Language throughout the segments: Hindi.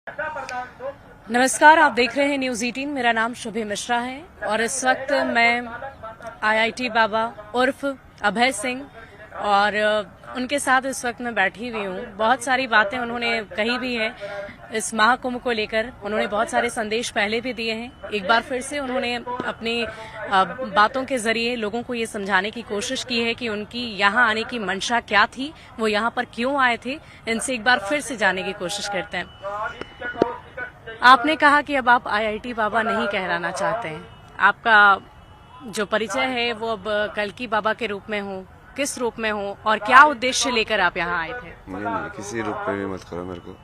नमस्कार, आप देख रहे हैं न्यूज 18। मेरा नाम शुभे मिश्रा है और इस वक्त मैं आईआईटी बाबा उर्फ अभय सिंह और उनके साथ इस वक्त मैं बैठी हुई हूँ। बहुत सारी बातें उन्होंने कही भी है इस महाकुंभ को लेकर। उन्होंने बहुत सारे संदेश पहले भी दिए हैं। एक बार फिर से उन्होंने अपनी बातों के जरिए लोगों को ये समझाने की कोशिश की है कि उनकी यहाँ आने की मंशा क्या थी, वो यहाँ पर क्यों आए थे। इनसे एक बार फिर से जानने की कोशिश करते हैं। आपने कहा कि अब आप आईआईटी बाबा नहीं कहलाना चाहते हैं। आपका जो परिचय है वो अब कल्कि बाबा के रूप में हो, किस रूप में हो और क्या उद्देश्य लेकर आप यहाँ आए थे? नहीं, किसी रूप में भी मत करो मेरे को।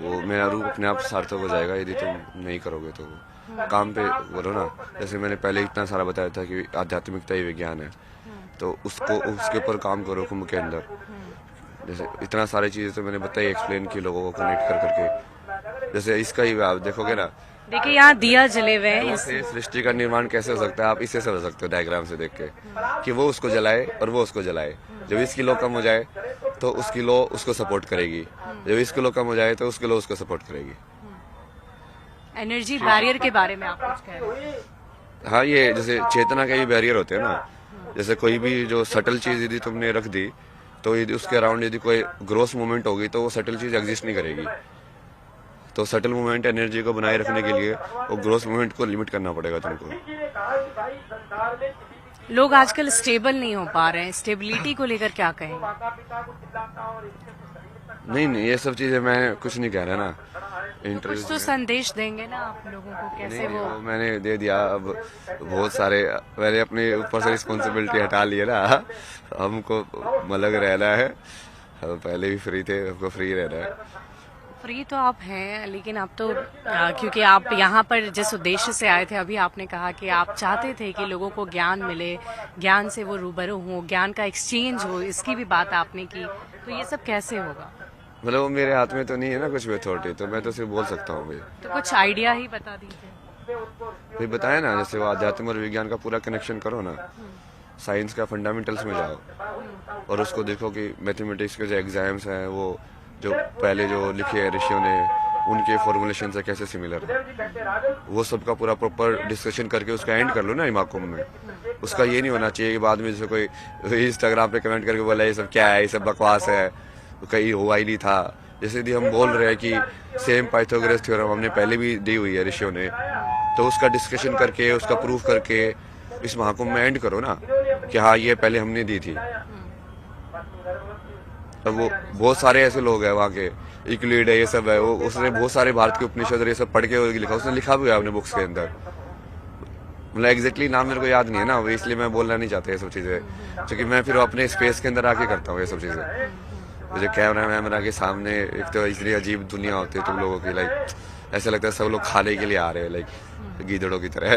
वो मेरा रूप अपने आप सार्थक हो जाएगा यदि तुम नहीं करोगे तो। वो काम पे बोलो ना। जैसे मैंने पहले इतना सारा बताया था कि आध्यात्मिकता ही विज्ञान है, तो उसके ऊपर काम करो कुंभ के अंदर। जैसे इतना सारी चीजें तो मैंने बताई, एक्सप्लेन की लोगों को कनेक्ट कर करके। जैसे इसका ही आप देखोगे ना, देखिए यहाँ दिया जले हुए हैं। इससे सृष्टि का निर्माण कैसे हो सकता है आप इससे समझ सकते हो डायग्राम से देख के, कि वो उसको जलाए और वो उसको जलाए। जब इसकी लो कम हो जाए तो उसकी लो उसको सपोर्ट करेगी, जब इसकी लो कम हो जाए तो उसकी लो उसको सपोर्ट करेगी। एनर्जी बैरियर के बारे में आप कुछ कह रहे हैं? हाँ, ये जैसे चेतना के भी बैरियर होते हैं ना। जैसे कोई भी जो सटल चीज यदि तुमने रख दी तो यदि उसके अराउंड यदि कोई ग्रोस मूवमेंट होगी तो वो सटल चीज एग्जिस्ट नहीं करेगी। तो सटल मूवमेंट एनर्जी को बनाए रखने के लिए वो ग्रोस मूवमेंट को लिमिट करना पड़ेगा तुमको। लोग आजकल स्टेबल नहीं हो पा रहे हैं, स्टेबिलिटी को लेकर क्या कहेंगे? नहीं, ये सब चीजें मैं कुछ नहीं कह रहा ना इंटरव्यू कुछ तो संदेश देंगे ना आप लोगों को, कैसे नहीं, वो मैंने दे दिया। अब बहुत सारे मैंने अपने ऊपर से रिस्पॉन्सिबिलिटी हटा ली है ना। हमको अलग रहना है। हम पहले भी फ्री थे, हमको फ्री रहना है। फ्री तो आप हैं, लेकिन अब तो क्योंकि आप यहाँ पर जिस उद्देश्य से आए थे, अभी आपने कहा कि आप चाहते थे कि लोगों को ज्ञान मिले, ज्ञान से वो रूबरू हो, ज्ञान का एक्सचेंज हो, इसकी भी बात आपने की। तो ये सब कैसे होगा? मतलब वो मेरे हाथ में तो नहीं है ना कुछ भी अथॉरिटी, तो मैं तो सिर्फ बोल सकता हूँ भाई। तो कुछ आइडिया ही बता दीजिए। भाई बताया ना, जैसे वो आध्यात्म और विज्ञान का पूरा कनेक्शन करो ना। साइंस का फंडामेंटल्स में जाओ और उसको देखो कि मैथमेटिक्स के जो एग्जाम्स हैं वो जो पहले जो लिखे हैं ऋषियों ने, उनके फॉर्मुलेशन से कैसे सिमिलर है, वो सब का पूरा प्रॉपर डिस्कशन करके उसका एंड कर लो ना महाकुंभ में। उसका ये नहीं होना चाहिए कि बाद में जैसे कोई इंस्टाग्राम पे कमेंट करके बोला ये सब क्या है, ये सब बकवास है, कहीं हुआ ही नहीं था। जैसे यदि हम बोल रहे हैं कि सेम पाइथागोरस थ्योरम हमने पहले भी दी हुई है ऋषियों ने, तो उसका डिस्कशन करके उसका प्रूफ करके इस महाकुंभ में एंड करो ना कि हाँ ये पहले हमने दी थी। अब वो बहुत सारे ऐसे लोग हैं वहाँ के, इक्लिड है, ये सब है, वो उसने बहुत सारे भारत के उपनिषद और ये सब पढ़ के लिखा, उसने लिखा भी है अपने बुक्स के अंदर। मतलब एग्जैक्टली नाम मेरे को याद नहीं है ना, इसलिए मैं बोलना नहीं चाहता ये सब चीजें, क्योंकि मैं फिर अपने स्पेस के अंदर आके करता हूँ ये सब चीजें। मुझे कैमरा मैन के सामने एक तो इतनी अजीब दुनिया होती है तुम लोगों की, लाइक ऐसा लगता है सब लोग खाने के लिए आ रहे हैं, लाइक गीदड़ों की तरह।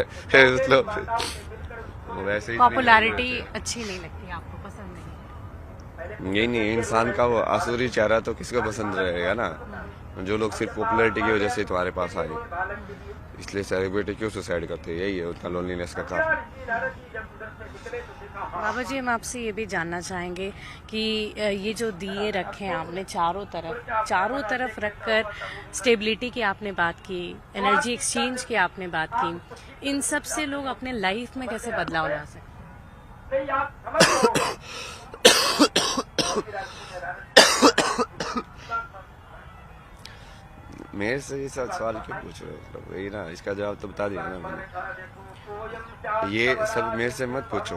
मतलब वैसे ही पॉपुलैरिटी अच्छी नहीं लगती आपको, पसंद नहीं? नहीं, इंसान का वो आसुरी चेहरा तो किसको पसंद रहेगा ना। जो लोग सिर्फ पॉपुलैरिटी की वजह से तुम्हारे पास आए, इसलिए सेलिब्रिटी क्यों सुसाइड करते हैं, यही है उनका लोनलीनेस का कारण। बाबा जी, हम आपसे ये भी जानना चाहेंगे कि ये जो दिए रखे हैं आपने चारों तरफ रखकर स्टेबिलिटी की आपने बात की, एनर्जी एक्सचेंज की आपने बात की, इन सब से लोग अपने लाइफ में कैसे बदलाव ला सकते मेरे से ये सब सवाल क्यों पूछ रहे हो? मतलब वही ना, इसका जवाब तो बता दिया ना मैंने। ये सब मेरे से मत पूछो,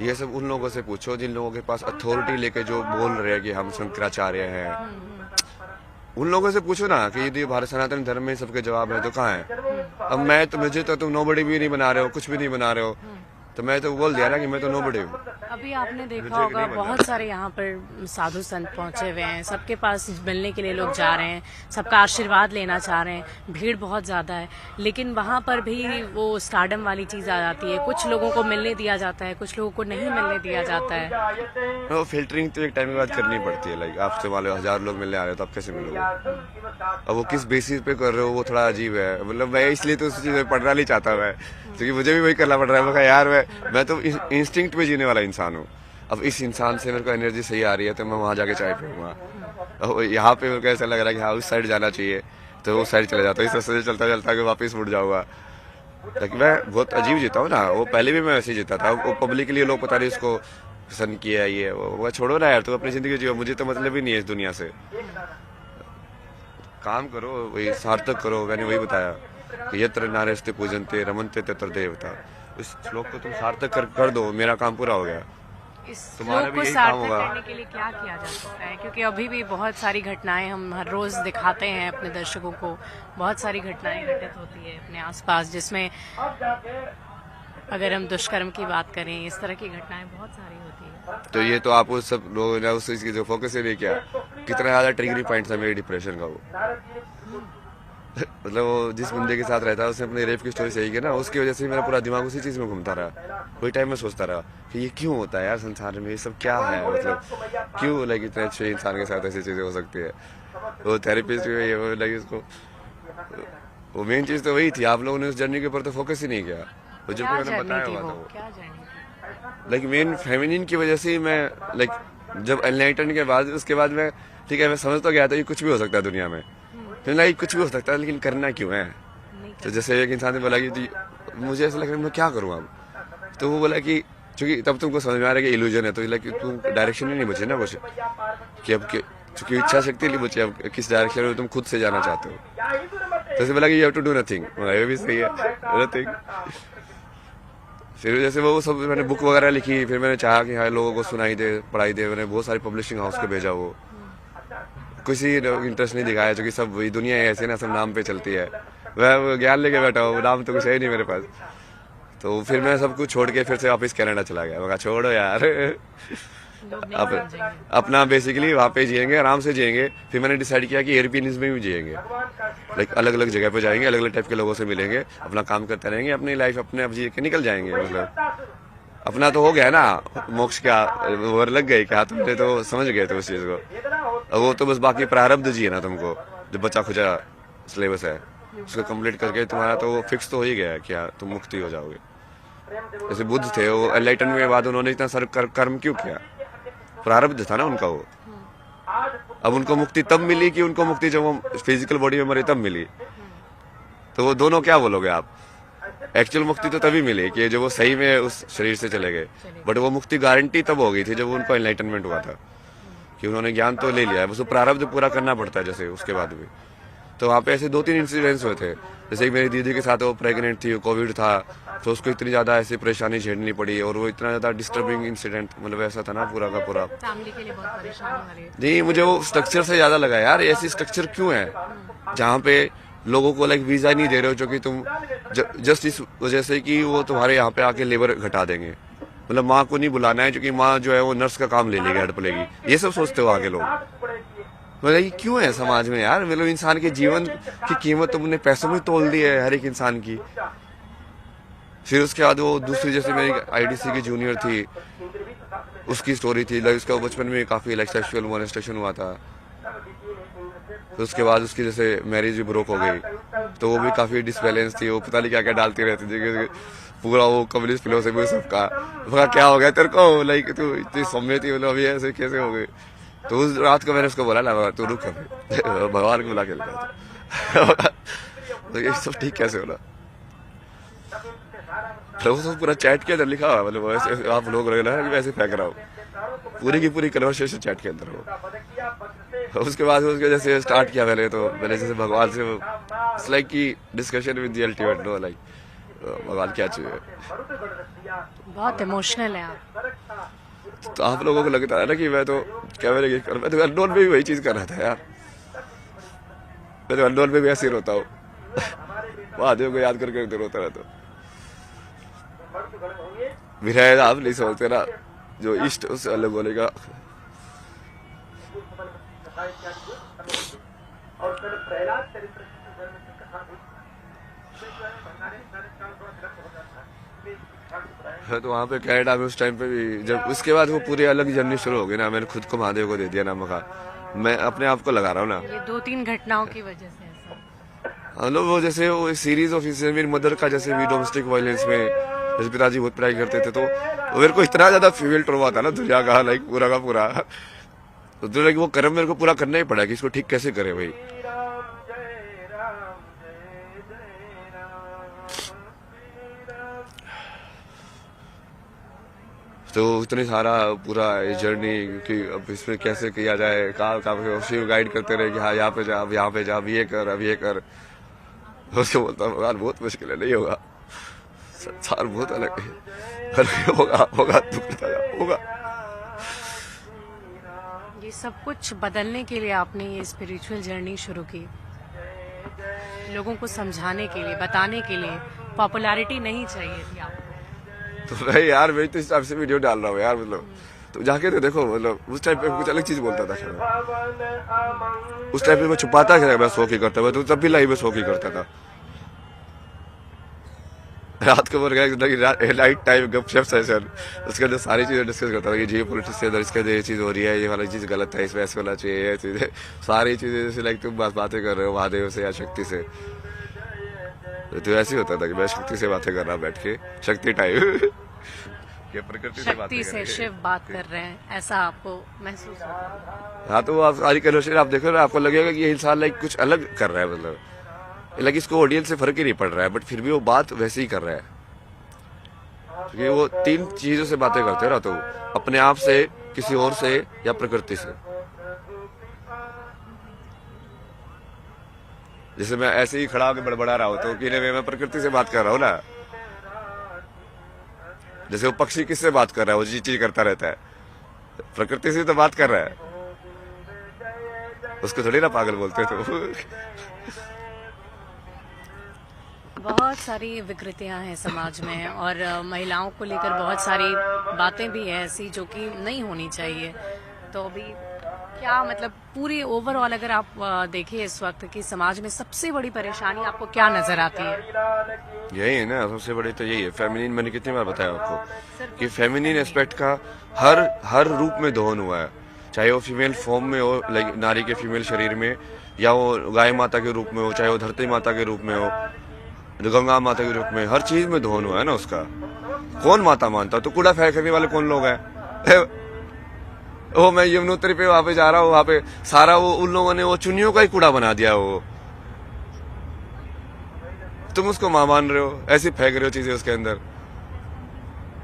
ये सब उन लोगों से पूछो जिन लोगों के पास अथॉरिटी लेके जो बोल रहे हैं कि हम शंकराचार्य हैं। उन लोगों से पूछो ना कि यदि भारत सनातन धर्म में सबके जवाब है तो कहाँ है? अब मैं तो मुझे तो तुम नोबडी भी नहीं बना रहे हो, कुछ भी नहीं बना रहे हो, तो मैं तो बोल दिया ना कि मैं तो नोबडी हूँ। अभी आपने देखा होगा बहुत सारे यहाँ पर साधु संत पहुंचे हुए हैं, सबके पास मिलने के लिए लोग जा रहे हैं, सबका आशीर्वाद लेना चाह रहे हैं, भीड़ बहुत ज्यादा है, लेकिन वहाँ पर भी वो स्टारडम वाली चीज आ जाती है। कुछ लोगों को मिलने दिया जाता है, कुछ लोगों को नहीं मिलने दिया जाता है। वो फिल्टरिंग तो एक टाइम के बाद करनी पड़ती है। लाइक आपसे मान लो 1000 लोग मिलने आ रहे हो तो आप कैसे मिलोगे? अब वो किस बेसिस पे कर रहे हो वो थोड़ा अजीब है। मतलब मैं इसलिए तो उस चीज में पढ़ना नहीं चाहता मैं, क्योंकि मुझे भी वही करना पड़ रहा है। मैं यार मैं तो इंस्टिंक्ट में जीने वाला इंसान हूँ। अब इस इंसान से मेरे को एनर्जी सही आ रही है तो मैं वहां जाके चाय पीऊंगा। अब यहाँ पे मेरे को ऐसा लग रहा है कि हाँ उस साइड जाना चाहिए, तो उस साइड चला जाता हूँ, इस रास्ते से चलता चलता कि वापस मुड़ जाऊंगा। लेकिन मैं बहुत अजीब जीता हूँ ना, वो पहले भी मैं वैसे ही जीता था। वो पब्लिक के लिए लोग पता नहीं उसको पसंद किया है ये वो छोड़ो ना यार, तो अपनी जिंदगी जियो, मुझे तो मतलब ही नहीं है इस दुनिया से। काम करो, वही सार्थक करो। मैंने वही बताया कि यत्र नारेस्ते पूजनते रमनते तत्र देवता, इस श्लोक को तुम सार्थक कर दो, मेरा काम पूरा हो गया। इस तुम्हारा श्लोक भी को यही काम सार्थक होगा। करने के लिए क्या किया जा सकता है? क्योंकि अभी भी बहुत सारी घटनाएं हम हर रोज दिखाते हैं अपने दर्शकों को, बहुत सारी घटनाएं घटित होती है अपने आसपास, जिसमें अगर हम दुष्कर्म की बात करें, इस तरह की घटनाएं बहुत सारी होती है। तो ये तो आप उस सब लोगों ने उस चीज की जो फोकस ही नहीं किया, कितना ज्यादा ट्रिगरिंग पॉइंट था मेरे डिप्रेशन का वो। मतलब वो जिस बंदे के साथ रहता है उसने अपनी रेप की स्टोरी सही की ना, उसकी वजह से मेरा पूरा दिमाग उसी चीज में घूमता रहा। वही टाइम में सोचता रहा कि ये क्यों होता है यार संसार में, ये सब क्या है, मतलब क्यों लाइक इतने अच्छे इंसान के साथ ऐसी चीजें हो सकती है। वो थेरेपिस्ट भी ये लाइक उसको, वो मेन चीज तो वही थी। आप लोगों ने उस जर्नी के ऊपर तो फोकस ही नहीं किया, वो जो क्या मैंने जर्नी बताया थी हुआ वो? था वो। क्या जर्नी थी? लाइक मेन फेमिनिन की वजह से ही मैं लाइक जब एनलाइटन के बाद उसके बाद मैं ठीक है मैं समझ तो गया था कि कुछ भी हो सकता है दुनिया में, फिर लाइक कुछ भी हो सकता है लेकिन करना क्यों है। नहीं तो जैसे एक इंसान ने बोला कि मुझे ऐसा लग रहा है मैं क्या करूँ अब, तो वो बोला कि चूंकि तब तुमको समझ में आ रहा है कि इल्यूजन है, तो लाइक तुम डायरेक्शन ही नहीं बचे ना कुछ, कि अब चूंकि इच्छा शक्ति नहीं बची, अब किस डायरेक्शन में तुम खुद से जाना चाहते हो। तो ऐसे बोला कि you have to do nothing, ये भी सही है, नथिंग। फिर जैसे वो सब मैंने बुक वगैरह लिखी, फिर मैंने चाहा कि हाँ लोगों को सुनाई दे, पढ़ाई दे। मैंने बहुत सारी पब्लिशिंग हाउस को भेजा, वो किसी इंटरेस्ट नहीं दिखाया, क्योंकि सब वही दुनिया ऐसे ना, सब नाम पे चलती है। मैं ज्ञान लेके बैठा हूँ, नाम तो कुछ है नहीं मेरे पास। तो फिर मैं सब कुछ छोड़ के फिर से वापस कनाडा चला गया। मैं कहा छोड़ो यार, लोग नहीं अब समझेंगे। अपना बेसिकली वहाँ पे जिएंगे, आराम से जिएंगे। फिर मैंने डिसाइड किया कि एयरपीएनस में भी जिएंगे, लाइक अलग अलग जगह पे जाएंगे, अलग अलग टाइप के लोगों से मिलेंगे, अपना काम करते रहेंगे, अपनी लाइफ अपने अब जी के निकल जाएंगे। मतलब अपना तो हो गया ना, मोक्ष क्या वर लग गई क्या, तुमने तो समझ गए थे उस चीज को। अब वो तो बस बाकी प्रारब्ध जी है ना, तुमको जो बचा खुचा सिलेबस है उसको कंप्लीट करके तुम्हारा तो वो फिक्स तो हो ही गया है क्या तुम मुक्ति हो जाओगे। जैसे बुद्ध थे, वो एनलाइटन के बाद उन्होंने इतना सारा कर्म क्यों किया, प्रारब्ध था ना उनका वो। अब उनको मुक्ति तब मिली कि उनको मुक्ति जब वो फिजिकल बॉडी में मरे तब मिली। तो वो दोनों क्या बोलोगे आप, एक्चुअल मुक्ति तो तभी मिली कि जब वो सही में उस शरीर से चले गए, बट वो मुक्ति गारंटी तब हो गई थी जब उनको एनलाइटनमेंट हुआ था, कि उन्होंने ज्ञान तो ले लिया है, बस वो प्रारब्ध पूरा करना पड़ता है जैसे उसके बाद भी। तो वहाँ पे ऐसे 2-3 इंसिडेंट्स हुए थे। जैसे मेरी दीदी के साथ वो प्रेग्नेंट थी, कोविड था, तो उसको इतनी ज्यादा ऐसी परेशानी झेलनी पड़ी, और वो इतना ज्यादा डिस्टर्बिंग इंसिडेंट, मतलब ऐसा था ना पूरा का पूरा। फैमिली के लिए बहुत परेशानी हो रही है। नहीं, मुझे वो स्ट्रक्चर से ज्यादा लगा यार, ऐसी स्ट्रक्चर क्यों है जहाँ पे लोगों को लाइक वीजा नहीं दे रहे हो, जो कि तुम जस्ट इस वजह से कि वो तुम्हारे यहाँ पे आके लेबर घटा देंगे। मतलब माँ को नहीं बुलाना है क्योंकि माँ जो है वो नर्स का काम ले लेगी, हड़प लेगी, ये सब सोचते हो आगे लोग। मतलब ये क्यों है समाज में यार, मतलब इंसान के जीवन की कीमत तुमने पैसों में तोल दी है हर एक इंसान की। फिर उसके बाद वो दूसरी, जैसे मेरी आईडीसी की जूनियर थी, उसकी स्टोरी थी, लाइक उसका बचपन में काफी लाइक सेक्सुअल मोलेस्टेशन हुआ था। तो उसके बाद उसकी जैसे मैरिज भी ब्रोक हो गई, तो वो भी काफी डिसबैलेंस थी, वो पता नहीं क्या क्या डालती रहती थी, पूरा वो कम्युनिस्ट फिलोसफी सबका। क्या हो गया तेरे को, लाइक तू इतनी सौम्य थी, मतलब अभी ऐसे कैसे हो गई। तो उस रात को मैंने उसको बोला ना, तू रुक भगवान को बुला के लेता। तो ये सब ठीक कैसे होला, तो वो पूरा चैट के अंदर लिखा हुआ, मतलब वैसे आप लोग वैसे फेंक रहा हूँ, पूरी की पूरी कन्वर्सेशन चैट के अंदर हो। उसके बाद उसके जैसे स्टार्ट किया मैंने जैसे भगवान से, इट्स लाइक की discussion with the ultimate, know like भगवान क्या चाहिए। बहुत इमोशनल है आप। तो आप लोगों को लगता है ना कि मैं तो मैं तो अननोन में भी वही चीज कर रहा था यार, मैं तो अननोन में भी ऐसे ही रोता हूँ। महादेव को याद करके रोता रहता हूँ। विरह आप नहीं समझते ना, जो इष्ट उससे अलग बोलेगा। तो वहाँ पे कनाडा में उस टाइम पे भी, जब उसके बाद वो पूरी अलग जर्नी शुरू हो गई ना, मैंने खुद को महादेव को दे दिया ना, मैं अपने आप को लगा रहा हूँ ना। ये 2-3 घटनाओं की वजह से ऐसा। हम लोग वो जैसे वो सीरीज ऑफ मेरी मदर का, जैसे भी डोमेस्टिक वायलेंस में जैसे पिताजी बहुत पढ़ाई करते थे, तो मेरे को इतना ज्यादा फीमेल ट्रॉमा था ना दुनिया का, लाइक पूरा का पूरा। तो लाइक वो कर्म मेरे को पूरा करना ही पड़ा कि इसको ठीक कैसे करे भाई। तो इतनी सारा पूरा जर्नी कि अब इसमें कैसे किया जाए, कहाँ शिव गाइड करते रहे कि हाँ यहाँ पे जा, अब यहाँ पे जा, अब ये कर, अब ये कर। उसको बोलता भगवान बहुत मुश्किल है, नहीं होगा, संसार बहुत अलग है, पर होगा होगा, तू करता जा, होगा। ये सब कुछ बदलने के लिए आपने ये स्पिरिचुअल जर्नी शुरू की, लोगों को समझाने के लिए, बताने के लिए। पॉपुलैरिटी नहीं चाहिए थी आपको। तो भाई यार मैं तो इस टाइप से वीडियो डाल रहा हूँ यार, मतलब तो जाके तो देखो, मतलब उस टाइप पे कुछ अलग चीज बोलता था। उस टाइप पे मैं छुपाता क्या, मैं शौक ही करता था, तो तब भी लाइव में शौक ही करता था। रात को नाइट टाइम गपशप सेशन, उसके अंदर सारी चीजें डिस्कस करता था कि जियो पॉलिटिक्स के अंदर इसके अंदर ये चीज हो रही है, ये वाली चीज गलत है, इसमें ऐसे होना चाहिए, ये चीजें सारी चीजें जैसे लाइक तुम बातें कर रहे हो महादेव से या शक्ति से। तो ऐसे होता था कि मैं शक्ति से बातें कर रहा बैठ के, शक्ति टाइम ये प्रकृति से बातें शक्ति से शिव बात कर रहे हैं, ऐसा आपको महसूस होता है? हाँ, तो आप सारी कन्वर्सेशन आप देखो ना, आपको लगेगा कि ये इंसान लाइक कुछ अलग कर रहा है, मतलब लाइक इसको ऑडियंस से फर्क ही नहीं पड़ रहा है, बट फिर भी वो बात वैसे ही कर रहा है। क्योंकि वो तीन चीजों से बातें करते हैं ना, तो अपने आप से, किसी और से या प्रकृति से। जैसे मैं ऐसे ही खड़ा होकर बड़बड़ा रहा हूँ तो कि मैं प्रकृति से बात कर रहा हूँ ना। जैसे वो पक्षी किससे बात कर रहा है, वो चीज करता रहता है, प्रकृति से तो बात कर रहा है, उसको थोड़ी ना पागल बोलते। तो बहुत सारी विकृतियां हैं समाज में, और महिलाओं को लेकर बहुत सारी बातें भी हैं ऐसी जो कि नहीं होनी चाहिए। तो अभी क्या मतलब पूरी ओवरऑल अगर आप देखिए इस वक्त की समाज में सबसे बड़ी परेशानी आपको क्या नजर आती है? यही है ना, सबसे बड़ी तो यही है। फेमिनिन, मैंने कितनी बार बताया आपको कि फेमिनिन एस्पेक्ट का हर रूप में दोहन हुआ है, चाहे वो फीमेल फॉर्म में हो, लाइक नारी के फीमेल शरीर में, या वो गाय माता के रूप में हो, चाहे वो धरती माता के रूप में हो, गंगा माता के रूप में, हर चीज में दोहन हुआ है ना उसका। कौन माता मानता? तो कूड़ा फेंकने वाले कौन लोग हैं? वो मैं यमुनोत्री पे वहां पे जा रहा हूँ, वहां पे सारा वो उन लोगों ने वो चुन्नियों का ही कूड़ा बना दिया। वो तुम उसको मां मान रहे हो, ऐसे फेंक रहे हो चीजें उसके अंदर,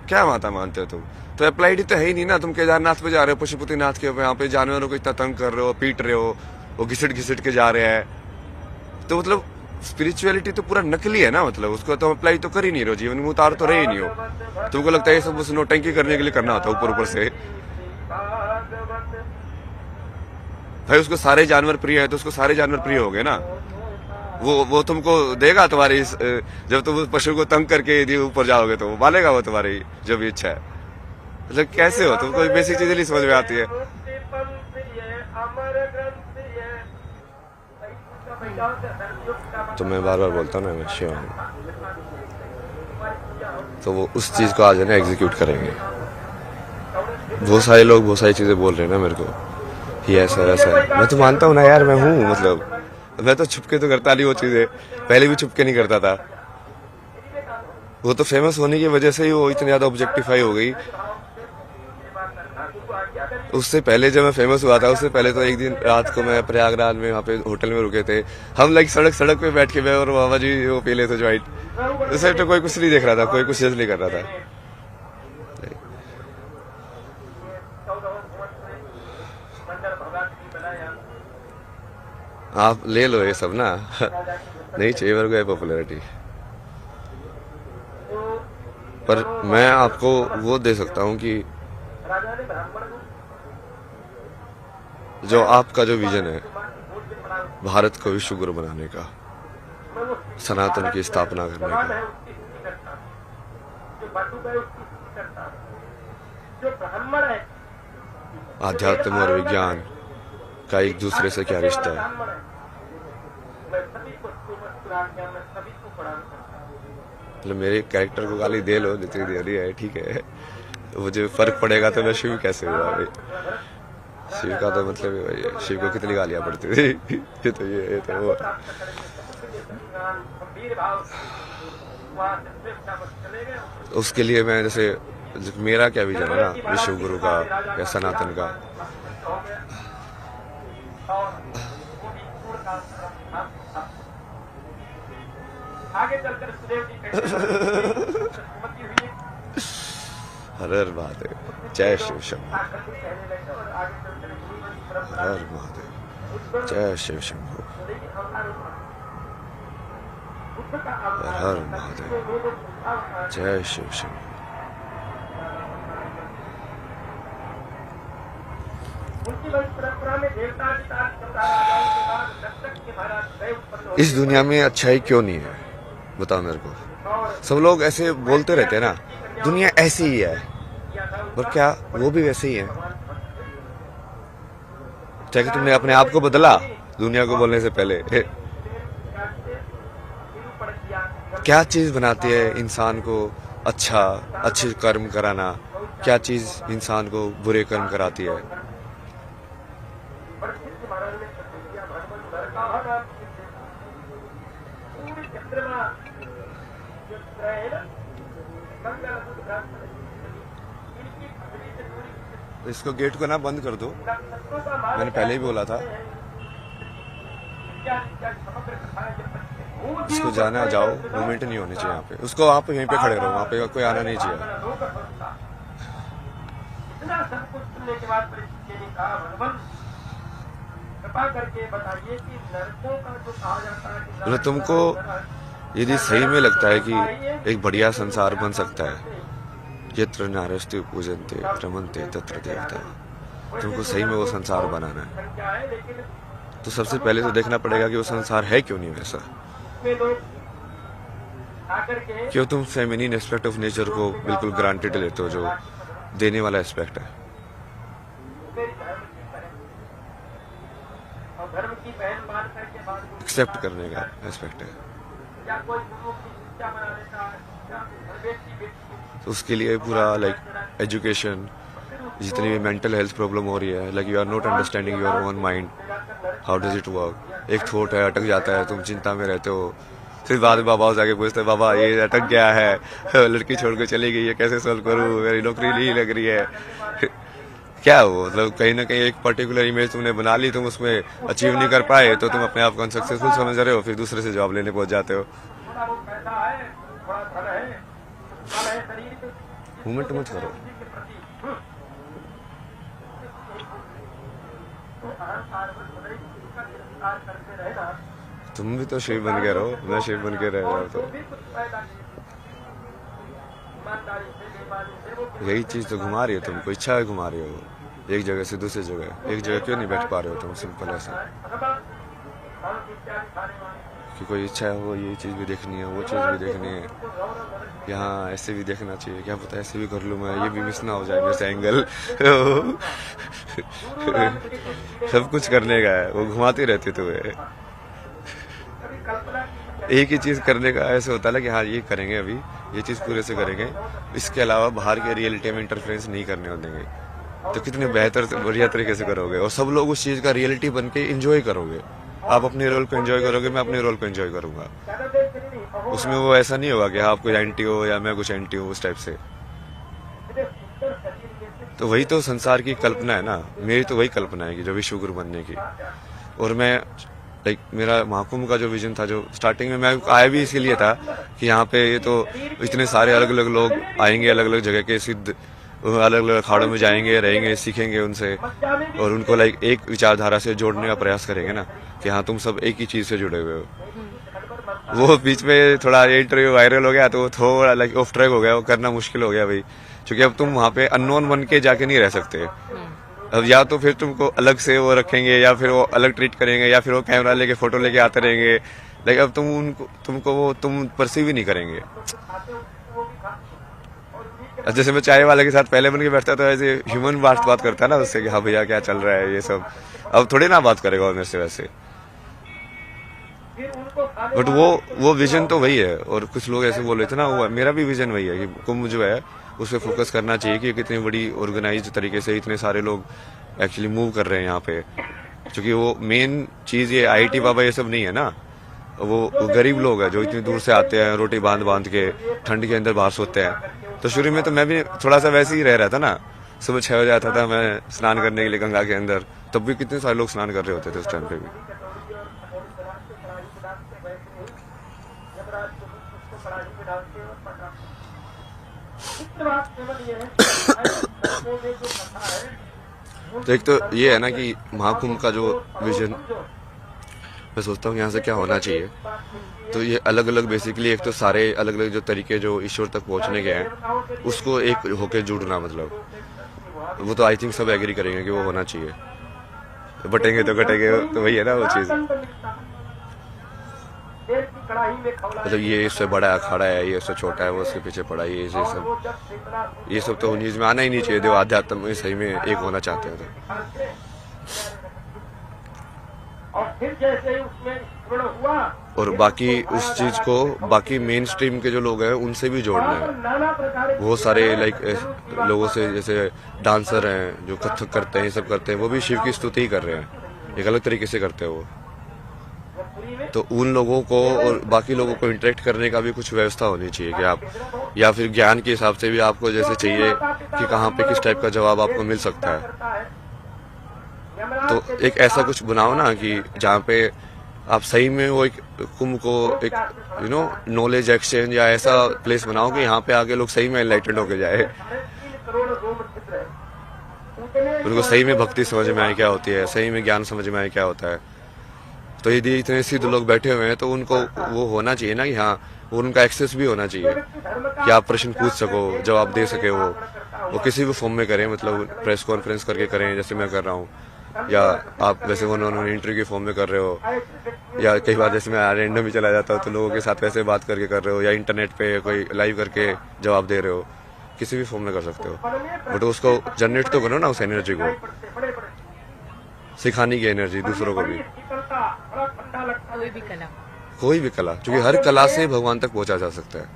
क्या माता मानते हो तुम? तो अप्लाइड तो है ही नहीं ना। तुम केदारनाथ पे जा रहे हो, पशुपतिनाथ के यहाँ पे जानवरों को इतना तंग कर रहे हो, पीट रहे हो, वो घिसट घिसट के जा रहे हैं। तो मतलब स्पिरिचुअलिटी तो पूरा नकली है ना, मतलब उसको तुम अप्लाई तो कर ही नहीं रहे हो, जीवन में उतार तो रहे ही नहीं हो। तुमको लगता है ये सब बस नौटंकी करने के लिए करना होता है ऊपर ऊपर से। भाई उसको सारे जानवर प्रिय है तो उसको सारे जानवर प्रिय हो गए ना। वो तुमको देगा तुम्हारी, जब तुम पशु को तंग करके यदि ऊपर जाओगे तो वो मानेगा वो तुम्हारी जो भी इच्छा है। मतलब कैसे हो तुमको? बेसिक चीजें नहीं समझ में आती है। तो मैं बार बार बोलता हूँ ना, मैं शिव हूँ, तो वो उस चीज को आज है ना एग्जीक्यूट करेंगे। बहुत सारे लोग बहुत सारी चीजें बोल रहे हैं ना मेरे को, ये ऐसा ऐसा है। मैं तो मानता हूँ ना यार, मैं हूँ, मतलब मैं तो छुपके तो करता नहीं वो चीजें, पहले भी छुपके नहीं करता था। वो तो फेमस होने की वजह से ही वो इतनी ज्यादा ऑब्जेक्टिफाई हो गई। उससे पहले जब मैं फेमस हुआ था, उससे पहले तो एक दिन रात को मैं प्रयागराज में वहाँ पे होटल में रुके थे हम, लाइक सड़क पे बैठ के मैं और मामा जी वो पी लेते ज्वाइंट। उस तो कोई कुछ नहीं देख रहा था, कोई कुछ नहीं कर रहा था। आप ले लो ये सब ना, नहीं चाहिए मेरे को ये पॉपुलैरिटी। पर मैं आपको वो दे सकता हूँ कि जो आपका जो विजन है भारत को विश्व गुरु बनाने का, सनातन की स्थापना करने का, आध्यात्म और विज्ञान का एक दूसरे से क्या रिश्ता है। मतलब मेरे कैरेक्टर को गाली दे लो जितनी दे रही है, ठीक है, मुझे फर्क पड़ेगा तो मैं शिव कैसे हुआ भाई? शिव का तो मतलब है भाई, शिव को कितनी गालियां पड़ती थी। ये तो ये तो वो। उसके लिए मैं जैसे मेरा क्या विजन है ना विश्व गुरु का या सनातन का, आगे चलकर सुदेव जी कहते हुई हर हर महादेव, जय शिव शंभो। हर हर महादेव, जय शिव शंभो। हर हर महादेव, जय शिव शंभो। इस दुनिया में अच्छाई क्यों नहीं है, बताओ मेरे को। सब लोग ऐसे बोलते रहते हैं ना, दुनिया ऐसी ही है, पर क्या वो भी वैसे ही है? चाहे कि तुमने अपने आप को बदला दुनिया को बोलने से पहले। क्या चीज बनाती है इंसान को अच्छा, अच्छे कर्म कराना? क्या चीज इंसान को बुरे कर्म कराती है? इसको गेट को ना बंद कर दो, मैंने पहले ही बोला था। इसको जाना जाओ, मूवमेंट नहीं होनी चाहिए यहाँ पे। उसको आप यहीं पे खड़े रहो, वहाँ पे कोई आना नहीं चाहिए। मतलब तुमको यदि सही में लगता है कि एक बढ़िया संसार बन सकता है, यत्र नारस्ते पूजन्ते रमन्ते तत्र देवता, तुमको सही में वो संसार बनाना है, तो सबसे पहले तो देखना पड़ेगा कि वो संसार है क्यों नहीं वैसा। क्यों तुम फेमिनिन एस्पेक्ट ऑफ नेचर को बिल्कुल ग्रांटेड लेते हो, जो देने वाला एस्पेक्ट है। एक्सेप्ट करने का एस्पेक्ट है। तो उसके लिए पूरा लाइक एजुकेशन, जितनी भी मेंटल हेल्थ प्रॉब्लम हो रही है, like you are not understanding your own mind, how does it work. एक थॉट है, अटक जाता है, तुम चिंता में रहते हो, फिर बाद में बाबा जाके पूछते हैं, बाबा ये अटक गया है, लड़की छोड़ के चली गई है, कैसे सॉल्व करूँ, मेरी नौकरी नहीं लग रही है। क्या हो, मतलब कहीं ना कहीं एक पर्टिकुलर इमेज तुमने बना ली, तुम उसमें अचीव नहीं कर पाए, तो तुम अपने आप को अनसक्सेसफुल समझ रहे हो, फिर दूसरे से जॉब लेने पहुंच जाते हो। मूवमेंट मत करो। तुम भी तो शिव बन के रहो, मैं शिव बन के रह जाओ। तो यही चीज तो घुमा रही है तुमको, इच्छा है घुमा रही हो एक जगह से दूसरी जगह। एक जगह क्यों नहीं बैठ पा रहे हो तुम? सिंपल ऐसा कि कोई इच्छा है, वो ये चीज भी देखनी है, वो चीज भी देखनी है, यहाँ ऐसे भी देखना चाहिए, क्या पता ऐसे भी कर लूँ मैं, ये भी मिस ना हो जाए मेरे से एंगल। सब कुछ करने का है, वो घुमाती रहती तुम्हें। एक ही चीज करने का ऐसे होता है कि हाँ ये करेंगे, अभी ये चीज पूरे से करेंगे, इसके अलावा बाहर के रियलिटी में इंटरफेरेंस नहीं करने देंगे। तो कितने बेहतर बढ़िया तरीके से करोगे, और सब लोग उस चीज का रियलिटी बन के एंजॉय करोगे। आप अपने रोल को एंजॉय करोगे, मैं अपने रोल को एंजॉय करूंगा। उसमें वो ऐसा नहीं होगा कि आप कोई एंटी हो या मैं कुछ एंटी हूँ, उस टाइप से। तो वही तो संसार की कल्पना है ना, मेरी तो वही कल्पना है कि जो विश्व गुरु बनने की। और मैं लाइक मेरा महाकुंभ का जो विजन था, जो स्टार्टिंग में मैं आया भी इसीलिए था कि यहाँ पे ये तो इतने सारे अलग अलग लोग आएंगे, अलग अलग जगह के सिद्ध अलग अलग अखाड़ों में जाएंगे, रहेंगे, सीखेंगे उनसे, और उनको लाइक एक विचारधारा से जोड़ने का प्रयास करेंगे ना, कि हाँ तुम सब एक ही चीज से जुड़े हुए हो। वो बीच में थोड़ा ये इंटरव्यू वायरल हो गया, तो थोड़ा लाइक ऑफ ट्रैक हो गया, वो करना मुश्किल हो गया भाई, क्योंकि अब तुम वहाँ पे अननोन बन के जाके नहीं रह सकते। अब या तो फिर तुमको अलग से वो रखेंगे, या फिर वो अलग ट्रीट करेंगे, या फिर वो कैमरा लेके फोटो लेके आते रहेंगे, लेकिन अब तुमको वो तुम परसीव ही नहीं करेंगे। जैसे मैं चाय वाले के साथ पहले बन के बैठता था, ऐसे ह्यूमन बात करता है ना उससे कि हाँ भैया क्या चल रहा है ये सब, अब थोड़ी ना बात करेगा मेरे से वैसे। बट वो विजन तो वही है। और कुछ लोग ऐसे बोल रहे थे ना, वो मेरा भी विजन वही है कि कुंभ जो है उस पर फोकस करना चाहिए, कि कितनी बड़ी ऑर्गेनाइज तरीके से इतने सारे लोग एक्चुअली मूव कर रहे हैं यहाँ पे। क्योंकि वो मेन चीज ये IIT बाबा ये सब नहीं है ना, वो गरीब लोग हैं जो इतनी दूर से आते हैं, रोटी बांध के ठंड के अंदर बाहर सोते हैं। तो शुरू में तो मैं भी थोड़ा सा वैसे ही रह रहा था ना, सुबह 6 बजे आता था मैं स्नान करने के लिए गंगा के अंदर, तब भी कितने सारे लोग स्नान कर रहे होते थे उस टाइम पे भी। तो एक तो ये है ना कि महाकुंभ का जो विजन, मैं सोचता हूँ यहाँ से क्या होना चाहिए। तो ये अलग अलग बेसिकली एक तो सारे अलग अलग जो तरीके जो ईश्वर तक पहुँचने के हैं उसको एक होके जुड़ना, मतलब वो तो आई थिंक सब एग्री करेंगे कि वो होना चाहिए। बटेंगे तो कटेंगे, तो वही है ना वो चीज़। मतलब ये इससे बड़ा अखाड़ा है, ये इससे छोटा है, वो उसके पीछे पड़ा है, ये सब तो चीज में आना ही नहीं चाहिए। जो आध्यात्म में सही में एक होना चाहते हैं तो। और बाकी उस चीज को बाकी मेन स्ट्रीम के जो लोग हैं उनसे भी जोड़ना है। बहुत सारे लाइक लोगों से, जैसे डांसर हैं जो कथक करते हैं, ये सब करते हैं, वो भी शिव की स्तुति ही कर रहे हैं, एक अलग तरीके से करते हैं वो। तो उन लोगों को और बाकी लोगों को इंटरेक्ट करने का भी कुछ व्यवस्था होनी चाहिए कि आप, या फिर ज्ञान के हिसाब से भी आपको जैसे चाहिए कि कहाँ पे किस टाइप का जवाब आपको मिल सकता है। तो एक ऐसा कुछ बनाओ ना कि जहाँ पे आप सही में वो एक कुंभ को एक नॉलेज एक्सचेंज या ऐसा प्लेस बनाओ कि यहाँ पे आके लोग सही में एनलाइटेंड होके जाए, उनको सही में भक्ति समझ में आए क्या होती है, सही में ज्ञान समझ में आए क्या होता है। तो यदि इतने सिद्ध लोग बैठे हुए हैं तो उनको वो होना चाहिए ना कि हाँ, उनका एक्सेस भी होना चाहिए कि आप प्रश्न पूछ सको, जवाब दे सके। वो किसी भी फॉर्म में करें, मतलब प्रेस कॉन्फ्रेंस करके करें जैसे मैं कर रहा हूँ, या आप वैसे उन्होंने इंटरव्यू के फॉर्म में कर रहे हो, या कई बार जैसे मैं रैंडम भी चला जाता हूँ तो लोगों के साथ वैसे बात करके कर रहे हो, या इंटरनेट पे कोई लाइव करके जवाब दे रहे हो, किसी भी फॉर्म में कर सकते हो। बट उसको जनरेट तो करो ना, उस एनर्जी को, सिखाने की एनर्जी दूसरों को भी। कोई भी कला, क्योंकि हर कला से भगवान तक पहुंचा जा सकता है।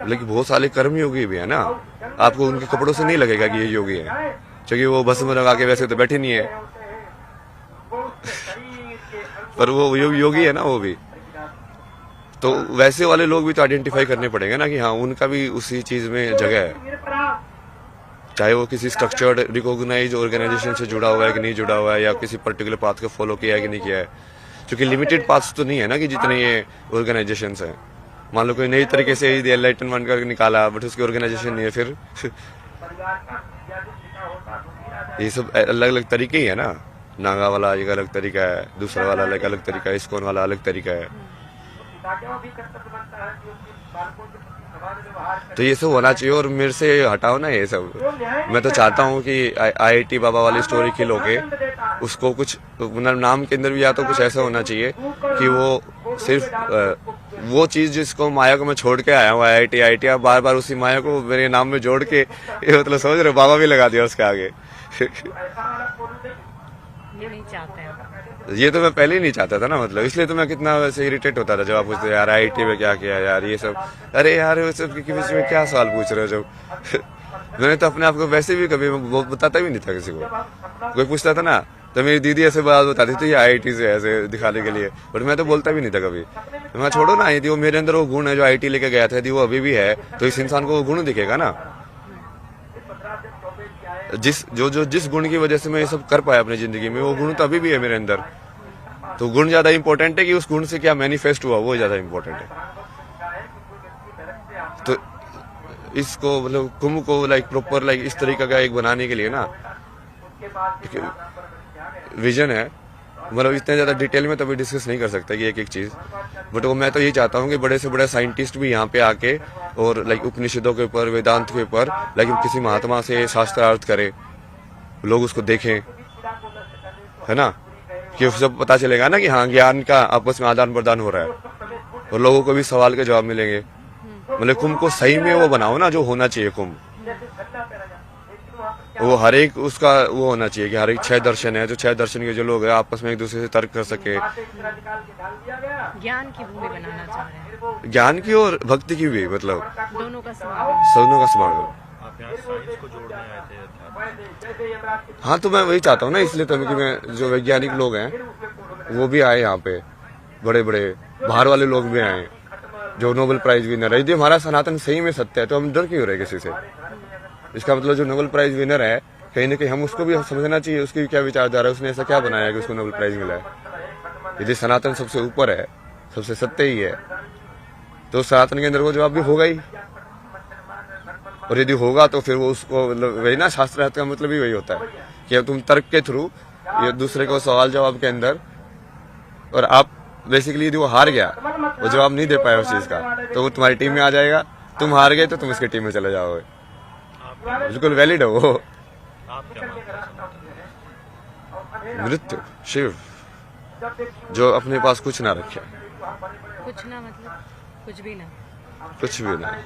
लेकिन बहुत सारे कर्म योगी भी है ना, आपको उनके कपड़ों से नहीं लगेगा कि ये योगी है, क्योंकि वो भस्म लगा के वैसे तो बैठे नहीं है, पर वो योगी है ना वो भी। तो वैसे वाले लोग भी तो आइडेंटिफाई करने पड़ेंगे ना कि हाँ, उनका भी उसी चीज में जगह है, चाहे वो किसी स्ट्रक्चर्ड रिकॉग्नाइज ऑर्गेनाइजेशन से जुड़ा हुआ है कि नहीं जुड़ा हुआ है, या किसी पर्टिकुलर पाथ को फॉलो किया है कि नहीं किया है। क्योंकि लिमिटेड पाथ्स तो नहीं है ना कि जितने ये ऑर्गेनाइजेशंस हैं। मान लो कोई नई तरीके से एनलाइटनमेंट करके निकाला, बट उसकी ऑर्गेनाइजेशन नहीं है, फिर ये सब अलग अलग तरीके ही है ना। नागा वाला एक अलग तरीका है, दूसरा वाला एक अलग तरीका है, इस्कॉन वाला अलग तरीका है। तो ये सब होना चाहिए, और मेरे से हटाओ ना ये सब। मैं तो चाहता हूँ कि IIT बाबा वाली स्टोरी खिल होके उसको कुछ नाम के अंदर भी या तो कुछ ऐसा होना चाहिए कि वो सिर्फ वो चीज जिसको माया को मैं छोड़ के आया हूँ, IIT आप बार बार उसी माया को मेरे नाम में जोड़ के, ये मतलब समझ रहे हो, बाबा भी लगा दिया उसके आगे। ये नहीं चाहते हैं। ये तो मैं पहले ही नहीं चाहता था ना, मतलब इसलिए तो मैं कितना वैसे इरिटेट होता था जब आप पूछते यार IIT में क्या किया यार, ये सब। अरे यार वो सब के बीच में क्या सवाल पूछ रहे हो जब मैंने तो अपने आप को वैसे भी कभी बताता भी नहीं था किसी को। कोई पूछता था ना तो मेरी दीदी ऐसे बात बताती थी IIT से ऐसे दिखाने के लिए, बट मैं तो बोलता भी नहीं था कभी। तो मैं छोड़ो ना, यदि वो मेरे अंदर वो गुण है जो IIT लेके गया था, यदि वो अभी भी है तो इस इंसान को वो गुण दिखेगा ना, जिस गुण की वजह से मैं ये सब कर पाया अपनी जिंदगी में, वो गुण तो अभी भी है मेरे अंदर। तो गुण ज्यादा इंपॉर्टेंट है कि उस गुण से क्या मैनिफेस्ट हुआ, वो ज्यादा इंपॉर्टेंट है। तो इसको मतलब कुंभ को लाइक प्रॉपर लाइक इस तरीके का एक बनाने के लिए ना विजन है, मतलब इतने ज्यादा डिटेल में तो अभी डिस्कस नहीं कर सकता कि एक एक चीज। बट वो मैं तो ये चाहता हूँ कि बड़े से बड़े साइंटिस्ट भी यहाँ पे आके और लाइक उपनिषदों के ऊपर, वेदांत के ऊपर लाइक किसी महात्मा से शास्त्रार्थ करे, लोग उसको देखें, है ना, कि सब पता चलेगा ना कि हाँ, ज्ञान का आपस में आदान प्रदान हो रहा है और लोगों को भी सवाल के जवाब मिलेंगे। मतलब कुंभ को सही में वो बनाओ ना जो होना चाहिए कुंभ, वो हर एक उसका वो होना चाहिए कि हर एक 6 दर्शन है, जो 6 दर्शन के जो लोग हैं आपस में एक दूसरे से तर्क कर सके। ज्ञान की भूमि बनाना चाह रहे हैं, ज्ञान की और भक्ति की भी, मतलब दोनों का समागम। आप यहाँ साइंस को जोड़ने आए थे। हाँ, तो मैं वही चाहता हूँ ना, इसलिए तो कि मैं जो वैज्ञानिक लोग हैं वो भी आए यहाँ पे, बड़े बड़े बाहर वाले लोग भी आए जो नोबेल प्राइज विनर है। यदि हमारा सनातन सही में सत्य है तो हम डर क्यों रहे किसी से। इसका मतलब जो नोबेल प्राइज विनर है कहीं ना कहीं हम उसको भी समझना चाहिए, उसकी भी क्या विचारधारा है, उसने ऐसा क्या बनाया कि उसको नोबेल प्राइज मिला है। यदि सनातन सबसे ऊपर है, सबसे सत्य ही है, तो सनातन के अंदर वो जवाब भी होगा ही। और यदि होगा तो फिर वो उसको वही ना, शास्त्रार्थ का मतलब ही वही होता है कि अब तुम तर्क के थ्रू ये दूसरे को सवाल जवाब के अंदर, और आप बेसिकली यदि वो हार गया, वो जवाब नहीं दे पाया उस चीज का, तो वो तुम्हारी टीम में आ जाएगा। तुम हार गए तो तुम इसकी टीम में चले जाओगे। बिल्कुल वैलिड है वो। आप क्या मानते हैं सनातन? मृत्यु, शिव, जो अपने पास कुछ ना रखे, कुछ ना मतलब कुछ भी ना। कुछ भी ना,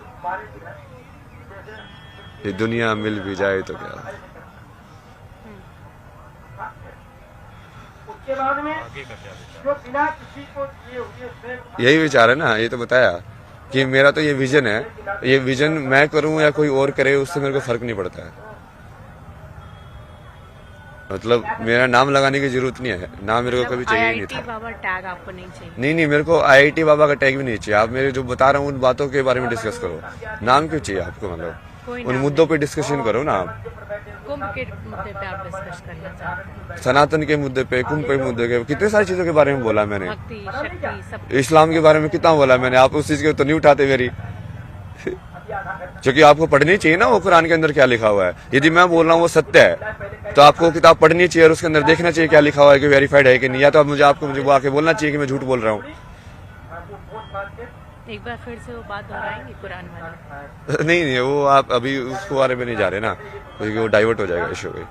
ये दुनिया मिल भी जाए तो क्या। उसके बाद में आगे का क्या विचार? जो बिना किसी को दिए हुए स्वयं यही विचार है ना, ये तो बताया कि मेरा तो ये विजन है, ये विजन मैं करूं या कोई और करे उससे मेरे को फर्क नहीं पड़ता है। मतलब मेरा नाम लगाने की जरूरत नहीं है, नाम मेरे को कभी चाहिए ही नहीं IIT था। बाबा टैग आपको नहीं चाहिए? नहीं, मेरे को IIT बाबा का टैग भी नहीं चाहिए। आप मेरे जो बता रहा हूँ उन बातों के बारे में डिस्कस करो। नाम क्यों चाहिए आपको? मतलब कोई उन नाम मुद्दों पे डिस्कशन करो ना आप। कुंभ के मुद्दे पे आप डिस्कस करना चाहते हैं? सनातन के मुद्दे पे, कुंभ के मुद्दे के, कितने सारी चीजों के बारे में बोला मैंने। भक्ति, शक्ति, सब। इस्लाम के बारे में कितना बोला मैंने, आप उस चीज के तो नहीं उठाते मेरी। क्योंकि आपको पढ़नी चाहिए ना वो कुरान के अंदर क्या लिखा हुआ है। यदि मैं बोल रहा हूँ वो सत्य है, तो आपको किताब पढ़नी चाहिए और उसके अंदर देखना चाहिए क्या लिखा हुआ है, कि वेरीफाइड है कि नहीं। या तो मुझे वो आके बोलना चाहिए कि मैं झूठ बोल रहा हूँ। एक बार फिर से वो बात दोहराएंगे कुरान वाले? नहीं, वो आप अभी उसको बारे में नहीं जा रहे ना, क्योंकि वो डाइवर्ट हो जाएगा इशू पे।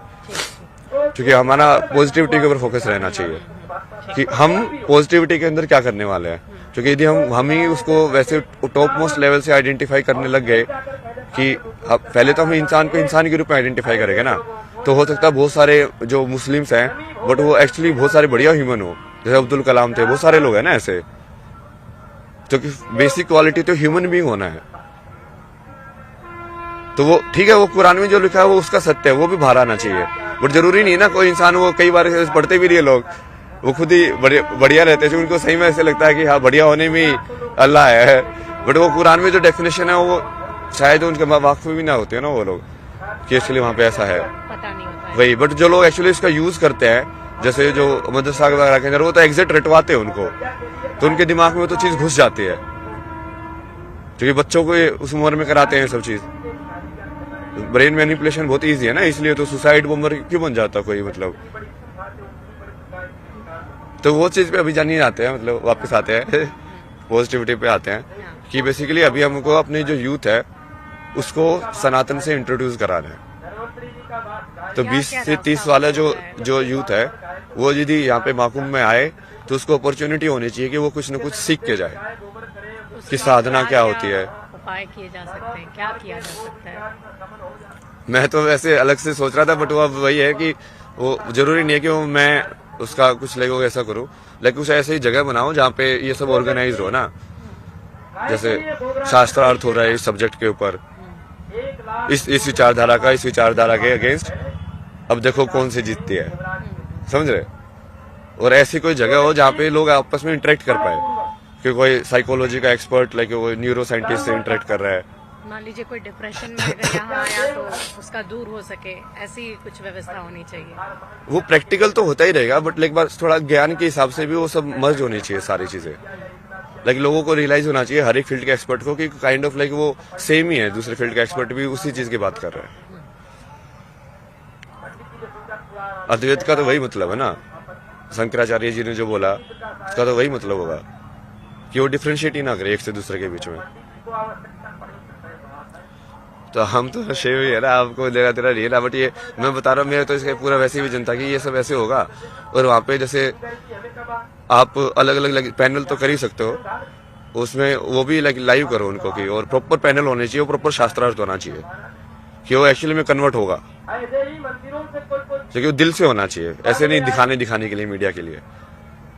क्योंकि हमारा पॉजिटिविटी के ऊपर फोकस रहना चाहिए कि हम पॉजिटिविटी के अंदर क्या करने वाले हैं। क्योंकि यदि हम ही उसको वैसे टॉप मोस्ट लेवल से आइडेंटिफाई करने लग गए कि पहले तो हम इंसान को इंसान के रूप में आइडेंटिफाई करेंगे ना, तो हो सकता है बहुत सारे जो मुस्लिम्स हैं बट वो एक्चुअली बहुत सारे बढ़िया ह्यूमन हो, जैसे अब्दुल कलाम थे, बहुत सारे लोग हैं ना ऐसे। तो बेसिक क्वालिटी तो ह्यूमन बीइंग होना है। तो वो ठीक है, वो कुरान में जो लिखा है वो उसका सत्य है, वो भी बाहर आना चाहिए। बट जरूरी नहीं ना कोई इंसान, वो कई बार पढ़ते भी नहीं लोग, वो खुद ही बढ़िया रहते हैं, उनको सही में ऐसे लगता है कि हाँ बढ़िया होने में अल्लाह है। बट वो कुरान में जो डेफिनेशन है वो शायद उनके वाकफ भी ना होते हैं ना वो लोग, कि एक्चुअली वहाँ पे ऐसा है, पता नहीं होता है। वही। बट जो लोग एक्चुअली इसका यूज करते हैं, जैसे जो मदरसा वगैरह के अंदर, वो तो एग्जैक्ट रटवाते हैं उनको, तो उनके दिमाग में वो तो चीज घुस जाती है। क्योंकि बच्चों को उस उम्र में कराते हैं सब चीज। ब्रेन मैनिपुलेशन बहुत इजी है ना, इसलिए तो सुसाइड बॉम्बर क्यों बन जाता कोई, मतलब। तो वो चीज पे अभी जान नहीं आते हैं, मतलब वापस आते हैं पॉजिटिविटी पे आते हैं कि बेसिकली अभी हमको अपने जो यूथ है उसको सनातन से इंट्रोड्यूस कराना है। तो 20 से 30 वाला जो यूथ है वो यदि यहाँ पे महाकुंभ में आए तो उसको अपॉर्चुनिटी होनी चाहिए कि वो कुछ न कुछ सीख के जाए कि साधना क्या होती है। उपाय किए जा सकते हैं, क्या किया जा सकता है? मैं तो वैसे अलग से सोच रहा था, बट वो अब वही है कि वो जरूरी नहीं है कि वो मैं उसका कुछ लेगो ऐसा करूं, लेकिन कुछ ऐसी जगह बनाओ जहाँ पे ये सब ऑर्गेनाइज हो ना। जैसे शास्त्रार्थ हो रहा है इस सब्जेक्ट के ऊपर, इस विचारधारा के अगेंस्ट, अब देखो कौन सी जीतती है, समझ रहे। और ऐसी कोई जगह हो जहाँ पे लोग आपस में इंटरेक्ट कर पाए, कि कोई साइकोलॉजी का एक्सपर्ट लाइक वो न्यूरो साइंटिस्ट से इंटरेक्ट कर रहा है। मान लीजिए कोई डिप्रेशन में अगर यहाँ आया तो उसका दूर हो सके, ऐसी कुछ व्यवस्था होनी चाहिए। वो प्रैक्टिकल तो होता ही रहेगा, बट एक बार थोड़ा ज्ञान के हिसाब से भी वो सब मर्ज होनी चाहिए सारी चीजें। लाइक लोगों को रियलाइज होना चाहिए, हर एक फील्ड के एक्सपर्ट को, कि काइंड ऑफ लाइक वो सेम ही है, दूसरे फील्ड का एक्सपर्ट भी उसी चीज की बात कर रहा है। अद्वैत का तो वही मतलब है ना, शंकराचार्य जी ने जो बोला उसका तो वही मतलब होगा कि वो डिफ्रेंशिएट ही ना करे एक से दूसरे के बीच में। तो हम तो शेव ही है ना, आपको लेना तेरा नहीं है ना। बट ये मैं बता रहा हूँ, मेरा तो इसका पूरा वैसे ही विजन था कि ये सब ऐसे होगा। और वहाँ पे जैसे आप अलग अलग पैनल तो कर ही सकते हो, उसमें वो भी लाइव करो उनको की, और प्रॉपर पैनल होने चाहिए, प्रॉपर शास्त्रार्थ होना चाहिए कि वो एक्चुअली में कन्वर्ट होगा, क्योंकि वो दिल से होना चाहिए, ऐसे नहीं दिखाने के लिए, मीडिया के लिए।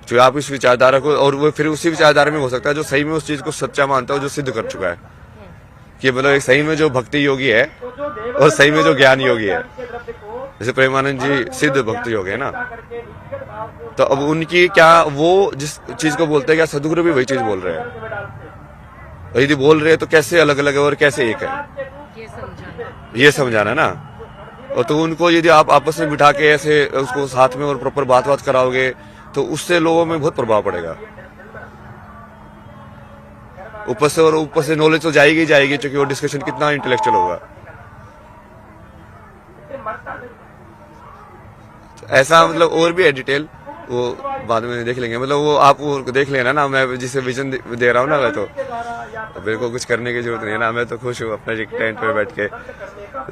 तो आप इस विचारधारा को, और वो फिर उसी विचारधारा में हो सकता है जो सही में उस चीज को सच्चा मानता है, जो सिद्ध कर चुका है कि मतलब एक सही में जो भक्ति योगी है और सही में जो ज्ञान योगी है। जैसे प्रेमानंद जी सिद्ध भक्ति योगी है ना, तो अब उनकी क्या, वो जिस चीज को बोलते हैं क्या सदगुरु भी वही चीज बोल रहे हैं। यदि बोल रहे हैं तो कैसे अलग अलग है और कैसे एक है, ये समझाना ना। और तो उनको यदि आप आपस में बिठा के ऐसे उसको साथ में और प्रॉपर बात कराओगे तो उससे लोगों में बहुत प्रभाव पड़ेगा। ऊपर से नॉलेज तो जाएगी क्योंकि वो डिस्कशन कितना इंटेलेक्चुअल होगा। ऐसा मतलब और भी है डिटेल, वो बाद में देख लेंगे। मतलब वो आप वो देख लेना ना, मैं जिसे विजन दे रहा हूँ ना, मैं तो मेरे को कुछ करने की जरूरत नहीं है ना। मैं तो खुश हूँ अपना टेंट पे बैठ के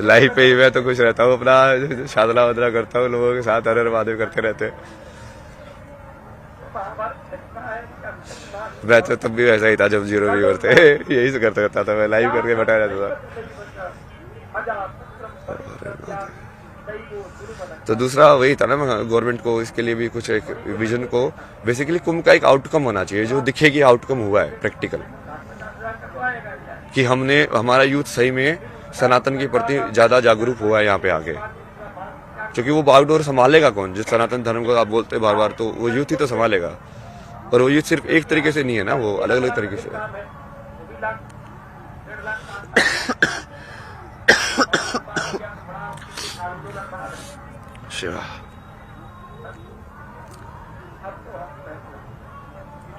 लाइव पे ही, मैं तो खुश रहता हूँ, अपना शादला वादला करता हूँ, लोगों के साथ हर वादे करते रहते। मैं तो तब भी वैसा ही था जब 0 व्यूअर थे, यही से करता था, मैं लाइव करके बैठा रहता था। तो दूसरा वही था ना, गवर्नमेंट को इसके लिए भी कुछ एक विजन को, बेसिकली कुंभ का एक आउटकम होना चाहिए जो दिखे कि आउटकम हुआ है प्रैक्टिकल, कि हमने हमारा यूथ सही में सनातन के प्रति ज्यादा जागरूक हुआ है यहाँ पे आके। क्योंकि वो बागडोर संभालेगा कौन? जिस सनातन धर्म को आप बोलते हैं बार बार, तो वो यूथ ही तो संभालेगा। और वो यूथ सिर्फ एक तरीके से नहीं है ना, वो अलग अलग तरीके से है।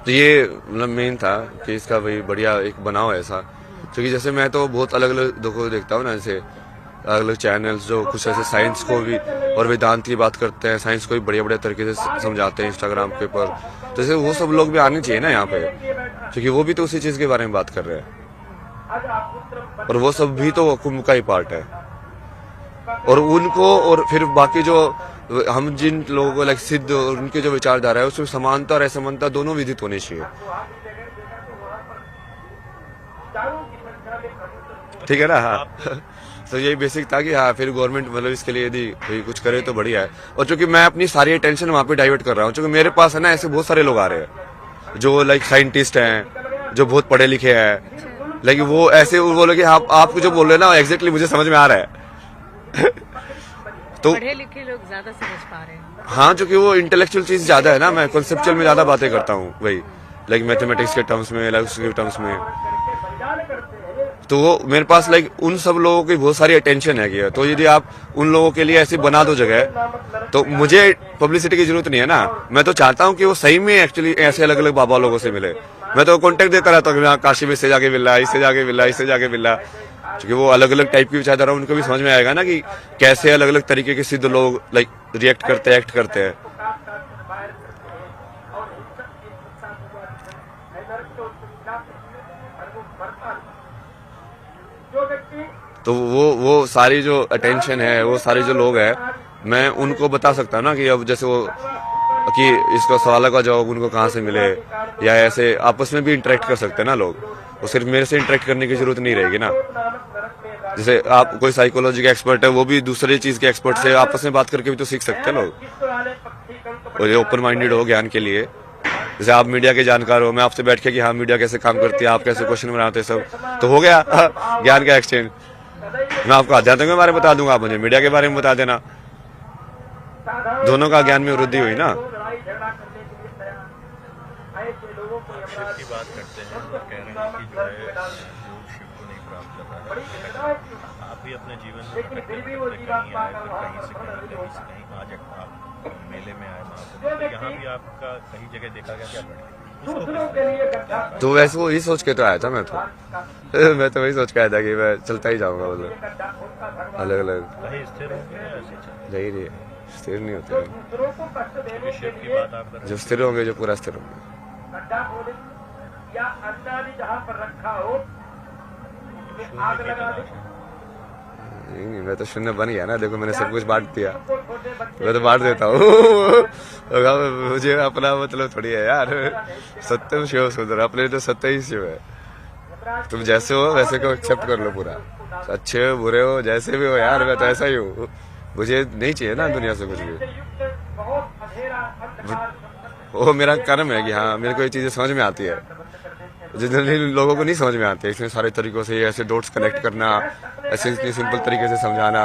तो ये मतलब मेन था कि इसका भाई बढ़िया एक बनाओ ऐसा। क्योंकि जैसे मैं तो बहुत अलग अलग देखता हूँ ना, जैसे अलग अलग चैनल्स जो कुछ ऐसे साइंस को भी और वेदांत की बात करते हैं, साइंस को भी बढ़िया तरीके से समझाते हैं इंस्टाग्राम के ऊपर। जैसे वो सब लोग भी आने चाहिए ना यहाँ पे, क्योंकि वो भी तो उसी चीज के बारे में बात कर रहे हैं, और वो सब भी तो कुंभ का ही पार्ट है। और उनको, और फिर बाकी जो हम जिन लोगों को लाइक सिद्ध और उनके जो विचारधारा है, उसमें समानता और असमानता दोनों विदित होनी चाहिए। ठीक है ना? हाँ। तो यही बेसिक था कि हाँ, फिर गवर्नमेंट मतलब इसके लिए यदि कुछ करे तो बढ़िया है। और चूंकि मैं अपनी सारी अटेंशन वहां पे डाइवर्ट कर रहा हूँ, क्योंकि मेरे पास है ना ऐसे बहुत सारे लोग आ रहे हैं जो लाइक साइंटिस्ट हैं, जो बहुत पढ़े लिखे हैं, लेकिन वो ऐसे वो बोले कि आप जो बोल रहे हैं ना एग्जैक्टली मुझे समझ में आ रहा है। तो पढ़े लिखे लोग ज्यादा समझ पा रहे हैं। हाँ, क्योंकि वो इंटेलेक्चुअल चीज ज्यादा है ना, मैं कॉन्सेप्चुअल में ज्यादा बातें करता हूँ, वही लाइक मैथमेटिक्स के टर्म्स में, लाइक उसके टर्म्स में। तो वो मेरे पास लाइक उन सब लोगों की बहुत सारी अटेंशन है। तो यदि आप उन लोगों के लिए ऐसी बना दो जगह, तो मुझे पब्लिसिटी की जरूरत नहीं है ना। मैं तो चाहता हूँ कि वो सही में एक्चुअली ऐसे अलग अलग बाबा लोगों से मिले। मैं तो कांटेक्ट देता रहता हूँ, काशी में इससे जाके मिल रहा, इससे जाके मिल रहा, इससे जाके मिल रहा, क्योंकि वो अलग अलग टाइप की विचारधारा, उनको भी समझ में आएगा ना कि कैसे अलग अलग तरीके के सिद्ध लोग लाइक रिएक्ट करते हैं, एक्ट करते हैं। तो वो सारी जो अटेंशन है, वो सारे जो लोग हैं, मैं उनको बता सकता हूँ ना कि अब जैसे वो कि इसका सवाल का जवाब उनको कहाँ से मिले, या ऐसे आपस में भी इंटरेक्ट कर सकते हैं ना लोग। वो सिर्फ मेरे से इंटरेक्ट करने की जरूरत नहीं रहेगी ना। जैसे आप कोई साइकोलॉजी का एक्सपर्ट है, वो भी दूसरे चीज के एक्सपर्ट से आपस में बात करके भी तो सीख सकते हैं लोग, और ये ओपन माइंडेड हो ज्ञान के लिए। जैसे आप मीडिया के जानकार हो, मैं आपसे बैठ के कि हाँ मीडिया कैसे काम करती है, आप कैसे क्वेश्चन बनाते हैं, सब तो हो गया ज्ञान का एक्सचेंज। मैं आपको आध्यात्म के बारे में बता दूंगा, आप मुझे मीडिया के बारे में बता देना, दोनों का ज्ञान में वृद्धि हुई ना। शिव की बात करते हैं, वो कह रहे हैं कि जो है योग शिव को नहीं प्राप्त कर रहा है। आप भी अपने जीवन में भटकते कहीं आए, फिर कहीं से कहीं, आज आप मेले में आए महाकुंभ, तो यहाँ भी आपका कहीं जगह देखा गया क्या? तो वैसे वो ही सोच के तो आया था मैं तो वही सोच के आया था कि मैं चलता ही जाऊंगा, मतलब अलग अलग कहीं स्थिर होंगे, नहीं रही स्थिर नहीं होते। शिव की बात आप कर, जो स्थिर होंगे, जो पूरा स्थिर होंगे। या अन्नादि जहाँ पर रखा हो, आग लगा दे। नहीं, मैं तो शून्य बन गया ना, देखो मैंने सब कुछ बांट दिया, मैं तो बांट देता हूँ। मुझे अपना मतलब थोड़ी है यार, सत्यम शिव सुंदर, अपने तो सत्य ही शिव है। तुम जैसे हो वैसे को एक्सेप्ट कर लो पूरा, अच्छे हो बुरे हो जैसे भी हो यार, मैं तो ऐसा ही हूँ। मुझे नहीं चाहिए ना दुनिया से कुछ भी, वो मेरा कर्म है कि हाँ मेरे को ये चीजें समझ में आती है, जनरली लोगों को नहीं समझ में आती है। इसमें सारे तरीकों से ऐसे डॉट्स कनेक्ट करना, ऐसे इतनी सिंपल तरीके से समझाना,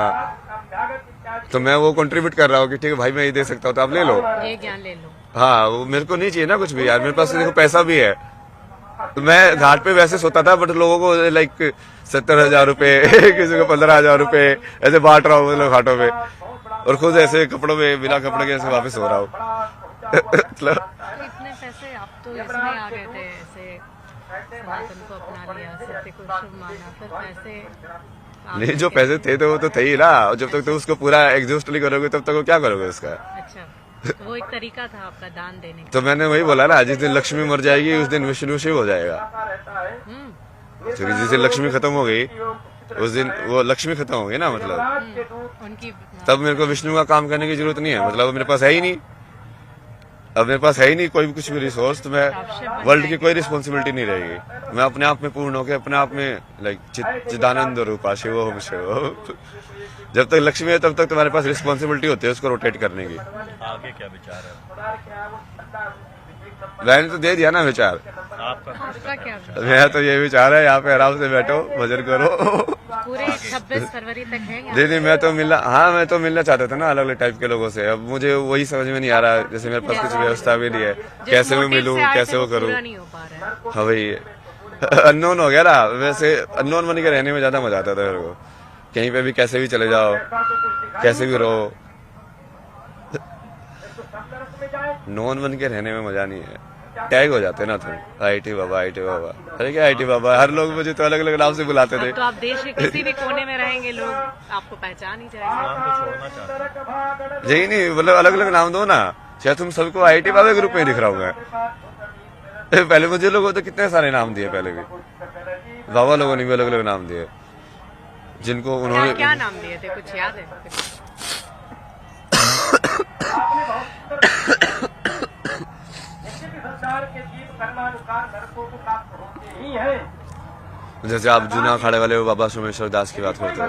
तो मैं वो कंट्रीब्यूट कर रहा हूँ कि ठीक है भाई मैं ये दे सकता हूँ तो आप ले लो, ये ज्ञान ले लो। हाँ वो मेरे को नहीं चाहिए ना कुछ भी यार। मेरे पास देखो पैसा भी है, मैं घाट पे वैसे सोता था, बट लोगों को लाइक 70,000 रुपए किसी को 15,000 रुपए ऐसे बांट रहा हूँ मतलब घाटों पे, और खुद ऐसे कपड़ों में बिना कपड़े के ऐसे वापस हो रहा हूँ। मतलब तो इतने पैसे आप तो इसमें आ गए थे, ऐसे सनातन को अपना लिया, सत्य को शुभ माना, फिर पैसे नहीं, जो पैसे थे तो वो तो थे ही ना, और जब तक तो उसको पूरा एग्जॉस्ट नहीं करोगे तब तक वो क्या करोगे उसका। अच्छा, तो वो एक तरीका था आपका दान देने का। तो मैंने वही बोला ना, जिस दिन लक्ष्मी मर जाएगी उस दिन विष्णु शिव हो जाएगा, क्योंकि जिस दिन लक्ष्मी खत्म हो गई उस दिन वो लक्ष्मी खत्म हो गई ना, मतलब उनकी तब मेरे को विष्णु का काम करने की जरूरत नहीं है, मतलब मेरे पास है ही नहीं, अब मेरे पास है ही नहीं कोई भी कुछ भी रिसोर्स, तो मैं वर्ल्ड की कोई रिस्पॉन्सिबिलिटी नहीं रहेगी, मैं अपने आप में पूर्ण होकर अपने आप में लाइक चिदानंद रूपा शिव ओम शिव। जब तक लक्ष्मी है तब तक तुम्हारे पास रिस्पॉन्सिबिलिटी होती है उसको रोटेट करने की। आगे क्या विचार है? मैंने तो दे दिया ना विचार, आपका क्या मेरा तो ये विचार है, यहाँ पे आराम से बैठो भजन करो। पूरे 26 फरवरी तक है यहाँ? नहीं, मैं तो मिलना चाहता था ना अलग अलग टाइप के लोगों से, अब मुझे वही समझ में नहीं आ रहा, जैसे मेरे पास कुछ व्यवस्था भी नहीं है, कैसे मैं मिलूं, कैसे वो करूं। नहीं हो पा रहा है। हाँ भाई, अननोन हो गया ना, वैसे अननोन बन के रहने में ज्यादा मजा आता था मेरे को, कहीं पे भी कैसे भी चले जाओ, कैसे भी रहो, नॉन बन के रहने में मजा नहीं है, टैग हो जाते ना तुम, आईटी बाबा, अरे क्या आईटी बाबा, हर लोग मुझे तो अलग अलग नाम से बुलाते थे। तो आप देश के किसी भी कोने में रहेंगे, लोग आपको पहचान ही जाएंगे। नाम को छोड़ना चाहते हैं? यही नहीं, मतलब अलग अलग नाम दो ना, शायद तुम सबको आईटी बाबा ग्रुप में दिख रहा हूँ मैं। पहले मुझे लोगों तो कितने सारे नाम दिए, पहले भी बाबा लोगों ने भी अलग अलग नाम दिए, जिनको उन्होंने क्या नाम दिए थे, कुछ याद है? जैसे आप जूना अखाड़े वाले बाबा सोमेश्वर दास की बात करते हो,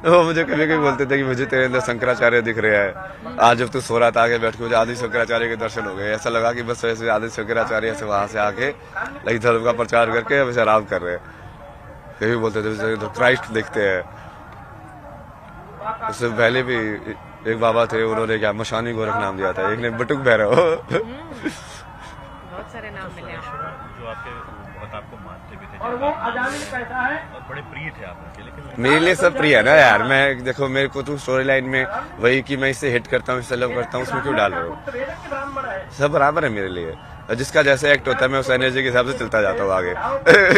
वो मुझे कभी कभी बोलते थे कि मुझे तेरे अंदर शंकराचार्य दिख रहे हैं, आज जब तू सो रहा था आगे बैठ के मुझे आदि शंकराचार्य के दर्शन हो गए, ऐसा लगा कि बस वैसे आदि शंकराचार्य से वहां से आके लाइक धर्म का प्रचार करके अब आराम कर रहे हैं। कभी बोलते थे तो क्राइस्ट देखते हैं। उससे पहले भी एक बाबा थे, उन्होंने क्या मशानी गोरख नाम दिया था, एक ने बटुक भैरव। बहुत सारे नाम मिले आपको। जो आपके बहुत आपको मानते भी थे, और वो अजामिल कैसा है और बड़े प्रिय थे आपके, लेकिन मेरे लिए सब प्रिय है ना यार। मैं देखो, मेरे को तुम स्टोरी लाइन में वही कि मैं इससे हिट करता हूँ, इससे लव करता हूँ, उसमें क्यों डाल रहे हो? सब बराबर है मेरे लिए, जिसका जैसा एक्ट होता है मैं उस एनर्जी के हिसाब से चलता जाता हूँ आगे।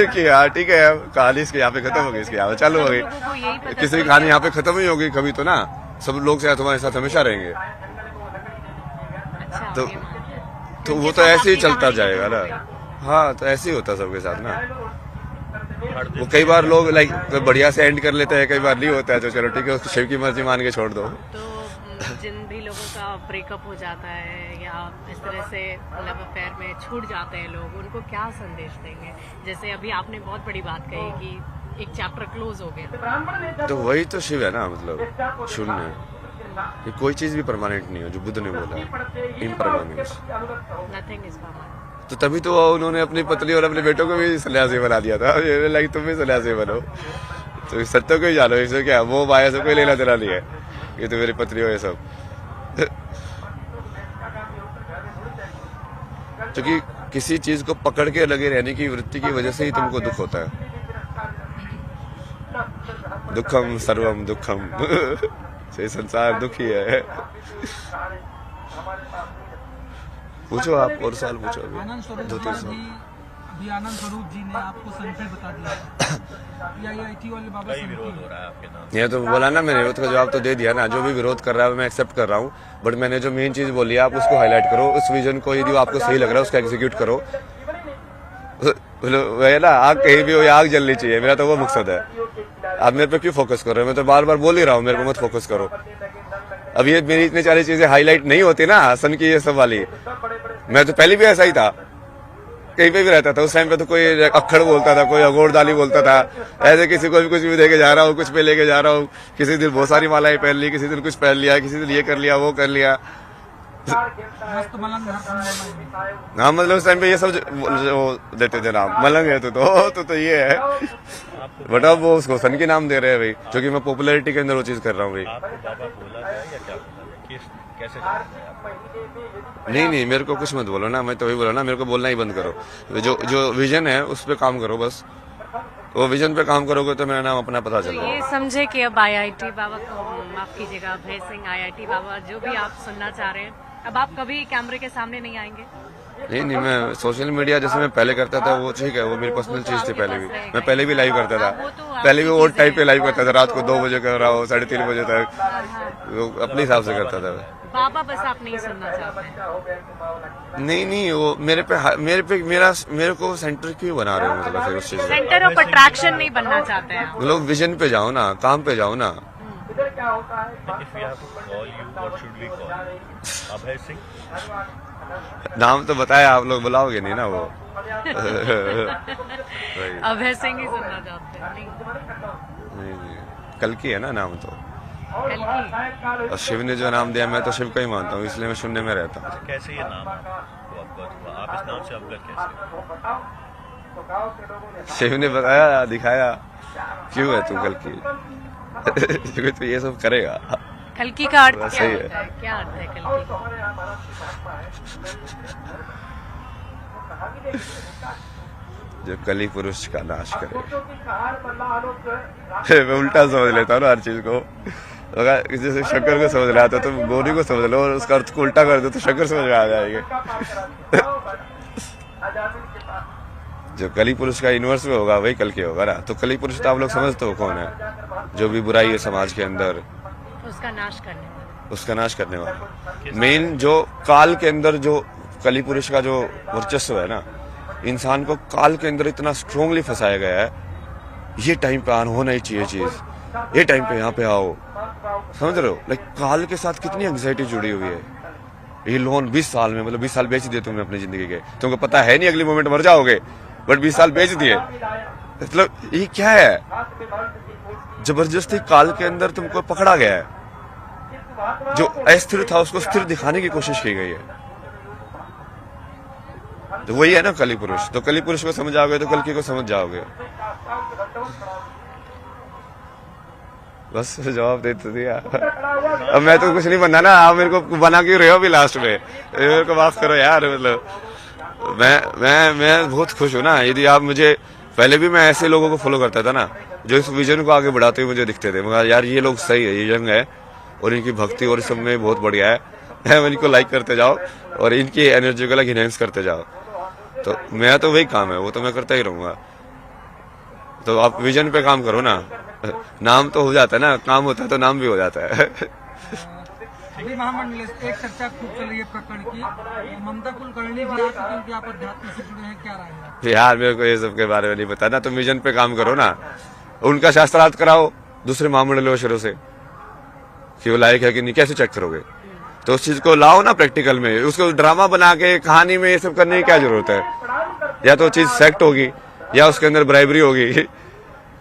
कि यार ठीक है, कहानी इसके यहाँ पे खत्म हो गई, इसके यहाँ पे चालू हो गई, किसी की कहानी यहाँ पे खत्म ही होगी कभी तो ना, सब लोग शायद तुम्हारे साथ हमेशा रहेंगे। अच्छा, तो वो तो ऐसे ही चलता जाएगा ना। हाँ, तो ऐसे ही होता है सबके साथ ना। वो कई बार लोग लाइक बढ़िया से एंड कर लेते हैं, कई बार नहीं होता है, तो चलो ठीक है, उसको शिव की मर्जी मान के छोड़ दो। तो जिन भी लोगों का ब्रेकअप हो जाता है या इस तरह से लव अफेयर में छूट जाते हैं लोग, उनको क्या संदेश देंगे? जैसे अभी आपने बहुत बड़ी बात कही कि एक चैप्टर क्लोज हो गया, तो वही तो शिव है ना, मतलब शून्य, ये कोई चीज भी परमानेंट नहीं है, जो बुद्ध ने बोला इम्परमानेंस, नथिंग इज परमानेंट। तो तभी तो उन्होंने अपनी पत्नी और अपने बेटों को भी सन्यासी बना दिया था। लाइक तुम भी सन्यासी बनो, तो सत्य को ही जानो, इससे क्या वो माया से कोई लेना देना नहीं है, ये तो मेरी पत्नी हो ये सब। क्योंकि किसी चीज को पकड़ के लगे रहने की वृत्ति की वजह से ही तुमको दुख होता है। दुखम सर्वम दुखम। ये संसार दुख ही है। पूछो आप, और साल पूछो। आनंद स्वरूप अभी आनंद स्वरूप जी ने आपको संशय बता दिया, आईआईटी वाले बाबा कई विरोध हो रहा है आपके नाम। ये तो बोला ना मैंने, विरोध का जवाब तो दे दिया ना। जो भी विरोध कर रहा है मैं एक्सेप्ट कर रहा हूँ, बट मैंने जो मेन चीज बोली है आप उसको हाईलाइट करो, उस विजन को यदि आपको सही लग रहा है उसका एग्जीक्यूट करो। वही ना, आग कहीं भी हो आग जलनी चाहिए, मेरा तो वो मकसद है। आप मेरे पे क्यों फोकस कर रहे हो? मैं तो बार बार बोल ही रहा हूँ मेरे को मत फोकस करो। अब ये मेरी इतनी सारी चीजें हाईलाइट नहीं होती ना हसन की ये सब वाली, मैं तो पहले भी ऐसा ही था, कहीं पे भी रहता था। उस टाइम पे तो कोई अक्खड़ बोलता था, कोई अगोरदाली बोलता था, ऐसे किसी को भी कुछ भी देके जा रहा हूँ, कुछ पे लेके जा रहा हूँ। किसी दिन बहुत सारी मालाएं पहन ली, किसी दिन कुछ पहन लिया, किसी दिन ये कर लिया वो कर लिया। हाँ, मतलब उस टाइम पे ये सब जो देते थे नाम, मलंग है तो ये है। बट अब वो उसको सन के नाम दे रहे हैं भाई, क्योंकि मैं पॉपुलैरिटी के अंदर वो चीज कर रहा हूँ भाई। आपको बाबा बोला गया या क्या बोला गया? कैसे जानते हैं आप? नहीं मेरे को कुछ मत बोलो ना, मैं तो वही बोला ना, मेरे को बोलना ही बंद करो। जो विजन है उस पर काम करो बस। वो विजन पे काम करोगे तो मेरा नाम अपना पता तो चल ये समझे कि अब आईआईटी बाबा को, माफ कीजिएगा अभय सिंह, आईआईटी बाबा जो भी आप सुनना चाह रहे हैं, अब आप कभी कैमरे के सामने नहीं आएंगे? नहीं मैं सोशल मीडिया जैसे मैं पहले करता था वो ठीक है, वो मेरी पर्सनल चीज थी। पहले भी मैं पहले भी लाइव करता था, पहले भी वो टाइप पे लाइव करता था, रात को 2 बजे कर रहा हूँ, 3:30 बजे तक, वो अपने हिसाब से करता था। बाबा बस आप नहीं सुनना चाहते हैं? नहीं वो मेरे को सेंटर क्यों बना रहे हो, मतलब फिर उस चीज सेंटर ऑफ अट्रैक्शन नहीं बनना चाहते हैं आप? लोग विजन पे जाओ ना, काम पे जाओ ना। इधर क्या होता है? If we have to call you, what should we call you? Abhay Singh? नाम तो बताया, आप लोग बुलाओगे नहीं ना वो। अभय सिंह ही सुनना चाहते हैं? नहीं कल की है ना नाम तो, कल की और शिव ने जो नाम दिया मैं तो शिव का ही मानता हूँ, इसलिए मैं शून्य में रहता हूँ। कैसे ये नाम आपको अवगत हुआ? आप इस नाम से अवगत कैसे? तो गांव के लोगों ने शिव ने बताया, दिखाया, क्यों है तू कल की। क्योंकि तू ये सब करेगा। कल्कि का अर्थ बस क्या सही है। होता है? क्या अर्थ है कल्कि का? हमारे यहाँ महाराज की महात्मा है, वो कहा कि देखिए, जो कली पुरुष का नाश करे। सोचो कि कहार मल्लाह लोग मैं उल्टा समझ लेता हूँ ना हर चीज को। अगर जैसे शक्कर को समझ रहा था तो गौरी को समझ लो, और उसका अर्थ को उल्टा कर दो तो शक्कर समझ में आ जाएंगे। जो कली पुरुष का यूनिवर्स में होगा वही कल के होगा ना। तो कली पुरुष तो आप लोग समझते हो कौन है? जो भी बुराई है समाज के अंदर, उसका नाश करने वाला। उसका नाश करने वाला। मेन जो काल के अंदर जो कली पुरुष का जो वर्चस्व है ना, इंसान को काल के अंदर इतना स्ट्रोंगली फंसाया गया है, ये टाइम पे आना होना ही चाहिए चीज, ये टाइम पे यहाँ पे आओ, समझ रहे हो? लाइक काल के साथ कितनी एंग्जाइटी जुड़ी हुई है। ये लोन 20 साल में, मतलब 20 साल बेच दिए तुमने अपनी जिंदगी के, तुमको पता है नहीं अगली मोमेंट मर जाओगे, बट 20 साल बेच दिए। मतलब ये क्या है? जबरदस्ती काल के अंदर तुमको पकड़ा गया है। जो अस्थिर था उसको स्थिर दिखाने की कोशिश की गई है। तो वही है ना कली पुरुष। तो कली पुरुष को समझ आओगे तो कल्कि को समझ जाओगे। बस जवाब दे तो दिया। अब मैं तो कुछ नहीं बनना ना, आप मेरे को बना क्यों रहे हो अभी लास्ट में? मेरे को माफ करो यार। मतलब मैं बहुत खुश हूँ ना। यदि आप मुझे, पहले भी मैं ऐसे लोगों को फॉलो करता था ना जो इस विजन को आगे बढ़ाते हुए मुझे दिखते थे। मगर यार ये लोग सही है, ये यंग है और इनकी भक्ति और सब में बहुत बढ़िया है। इनको लाइक करते जाओ और इनकी एनर्जी को इनहेंस करते जाओ। तो मेरा तो वही काम है, वो तो मैं करता ही रहूंगा। तो आप विजन पे काम करो ना, नाम तो हो जाता है ना, काम होता है तो नाम भी हो जाता है। अभी महामंडल एक चर्चा खूब चल रही है प्रकरण की, ममता कुलकर्णी भी आ चुकी, उनके आप अध्यात्म से जुड़े हैं, क्या राय है? यार मेरे को ये सब के बारे में नहीं पता ना। तुम विजन पे काम करो ना, उनका शास्त्रार्थ कराओ दूसरे महामंडलों से कि वो लायक है कि नहीं, कैसे चेक करोगे? तो उस चीज को लाओ ना प्रैक्टिकल में। उसको ड्रामा बना के कहानी में ये सब करने की क्या जरूरत है? या तो चीज सेक्ट होगी या उसके अंदर ब्राइबरी होगी।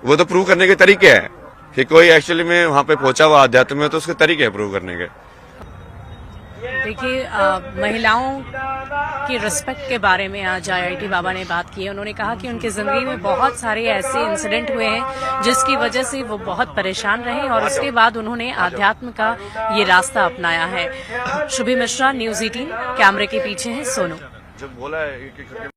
वो तो प्रूव करने के तरीके हैं कि कोई एक्चुअली में वहां पे पहुंचा हुआ अध्यात्म में, तो उसके तरीके हैं प्रूव करने के। देखिए, महिलाओं की रिस्पेक्ट के बारे में आज आईआईटी बाबा ने बात की है। उन्होंने कहा कि उनकी जिंदगी में बहुत सारे ऐसे इंसिडेंट हुए हैं जिसकी वजह से वो बहुत परेशान रहे और उसके बाद उन्होंने आध्यात्म का ये रास्ता अपनाया है। शुभी मिश्रा, न्यूज़ 18, कैमरे के पीछे है सोनू। जब बोला है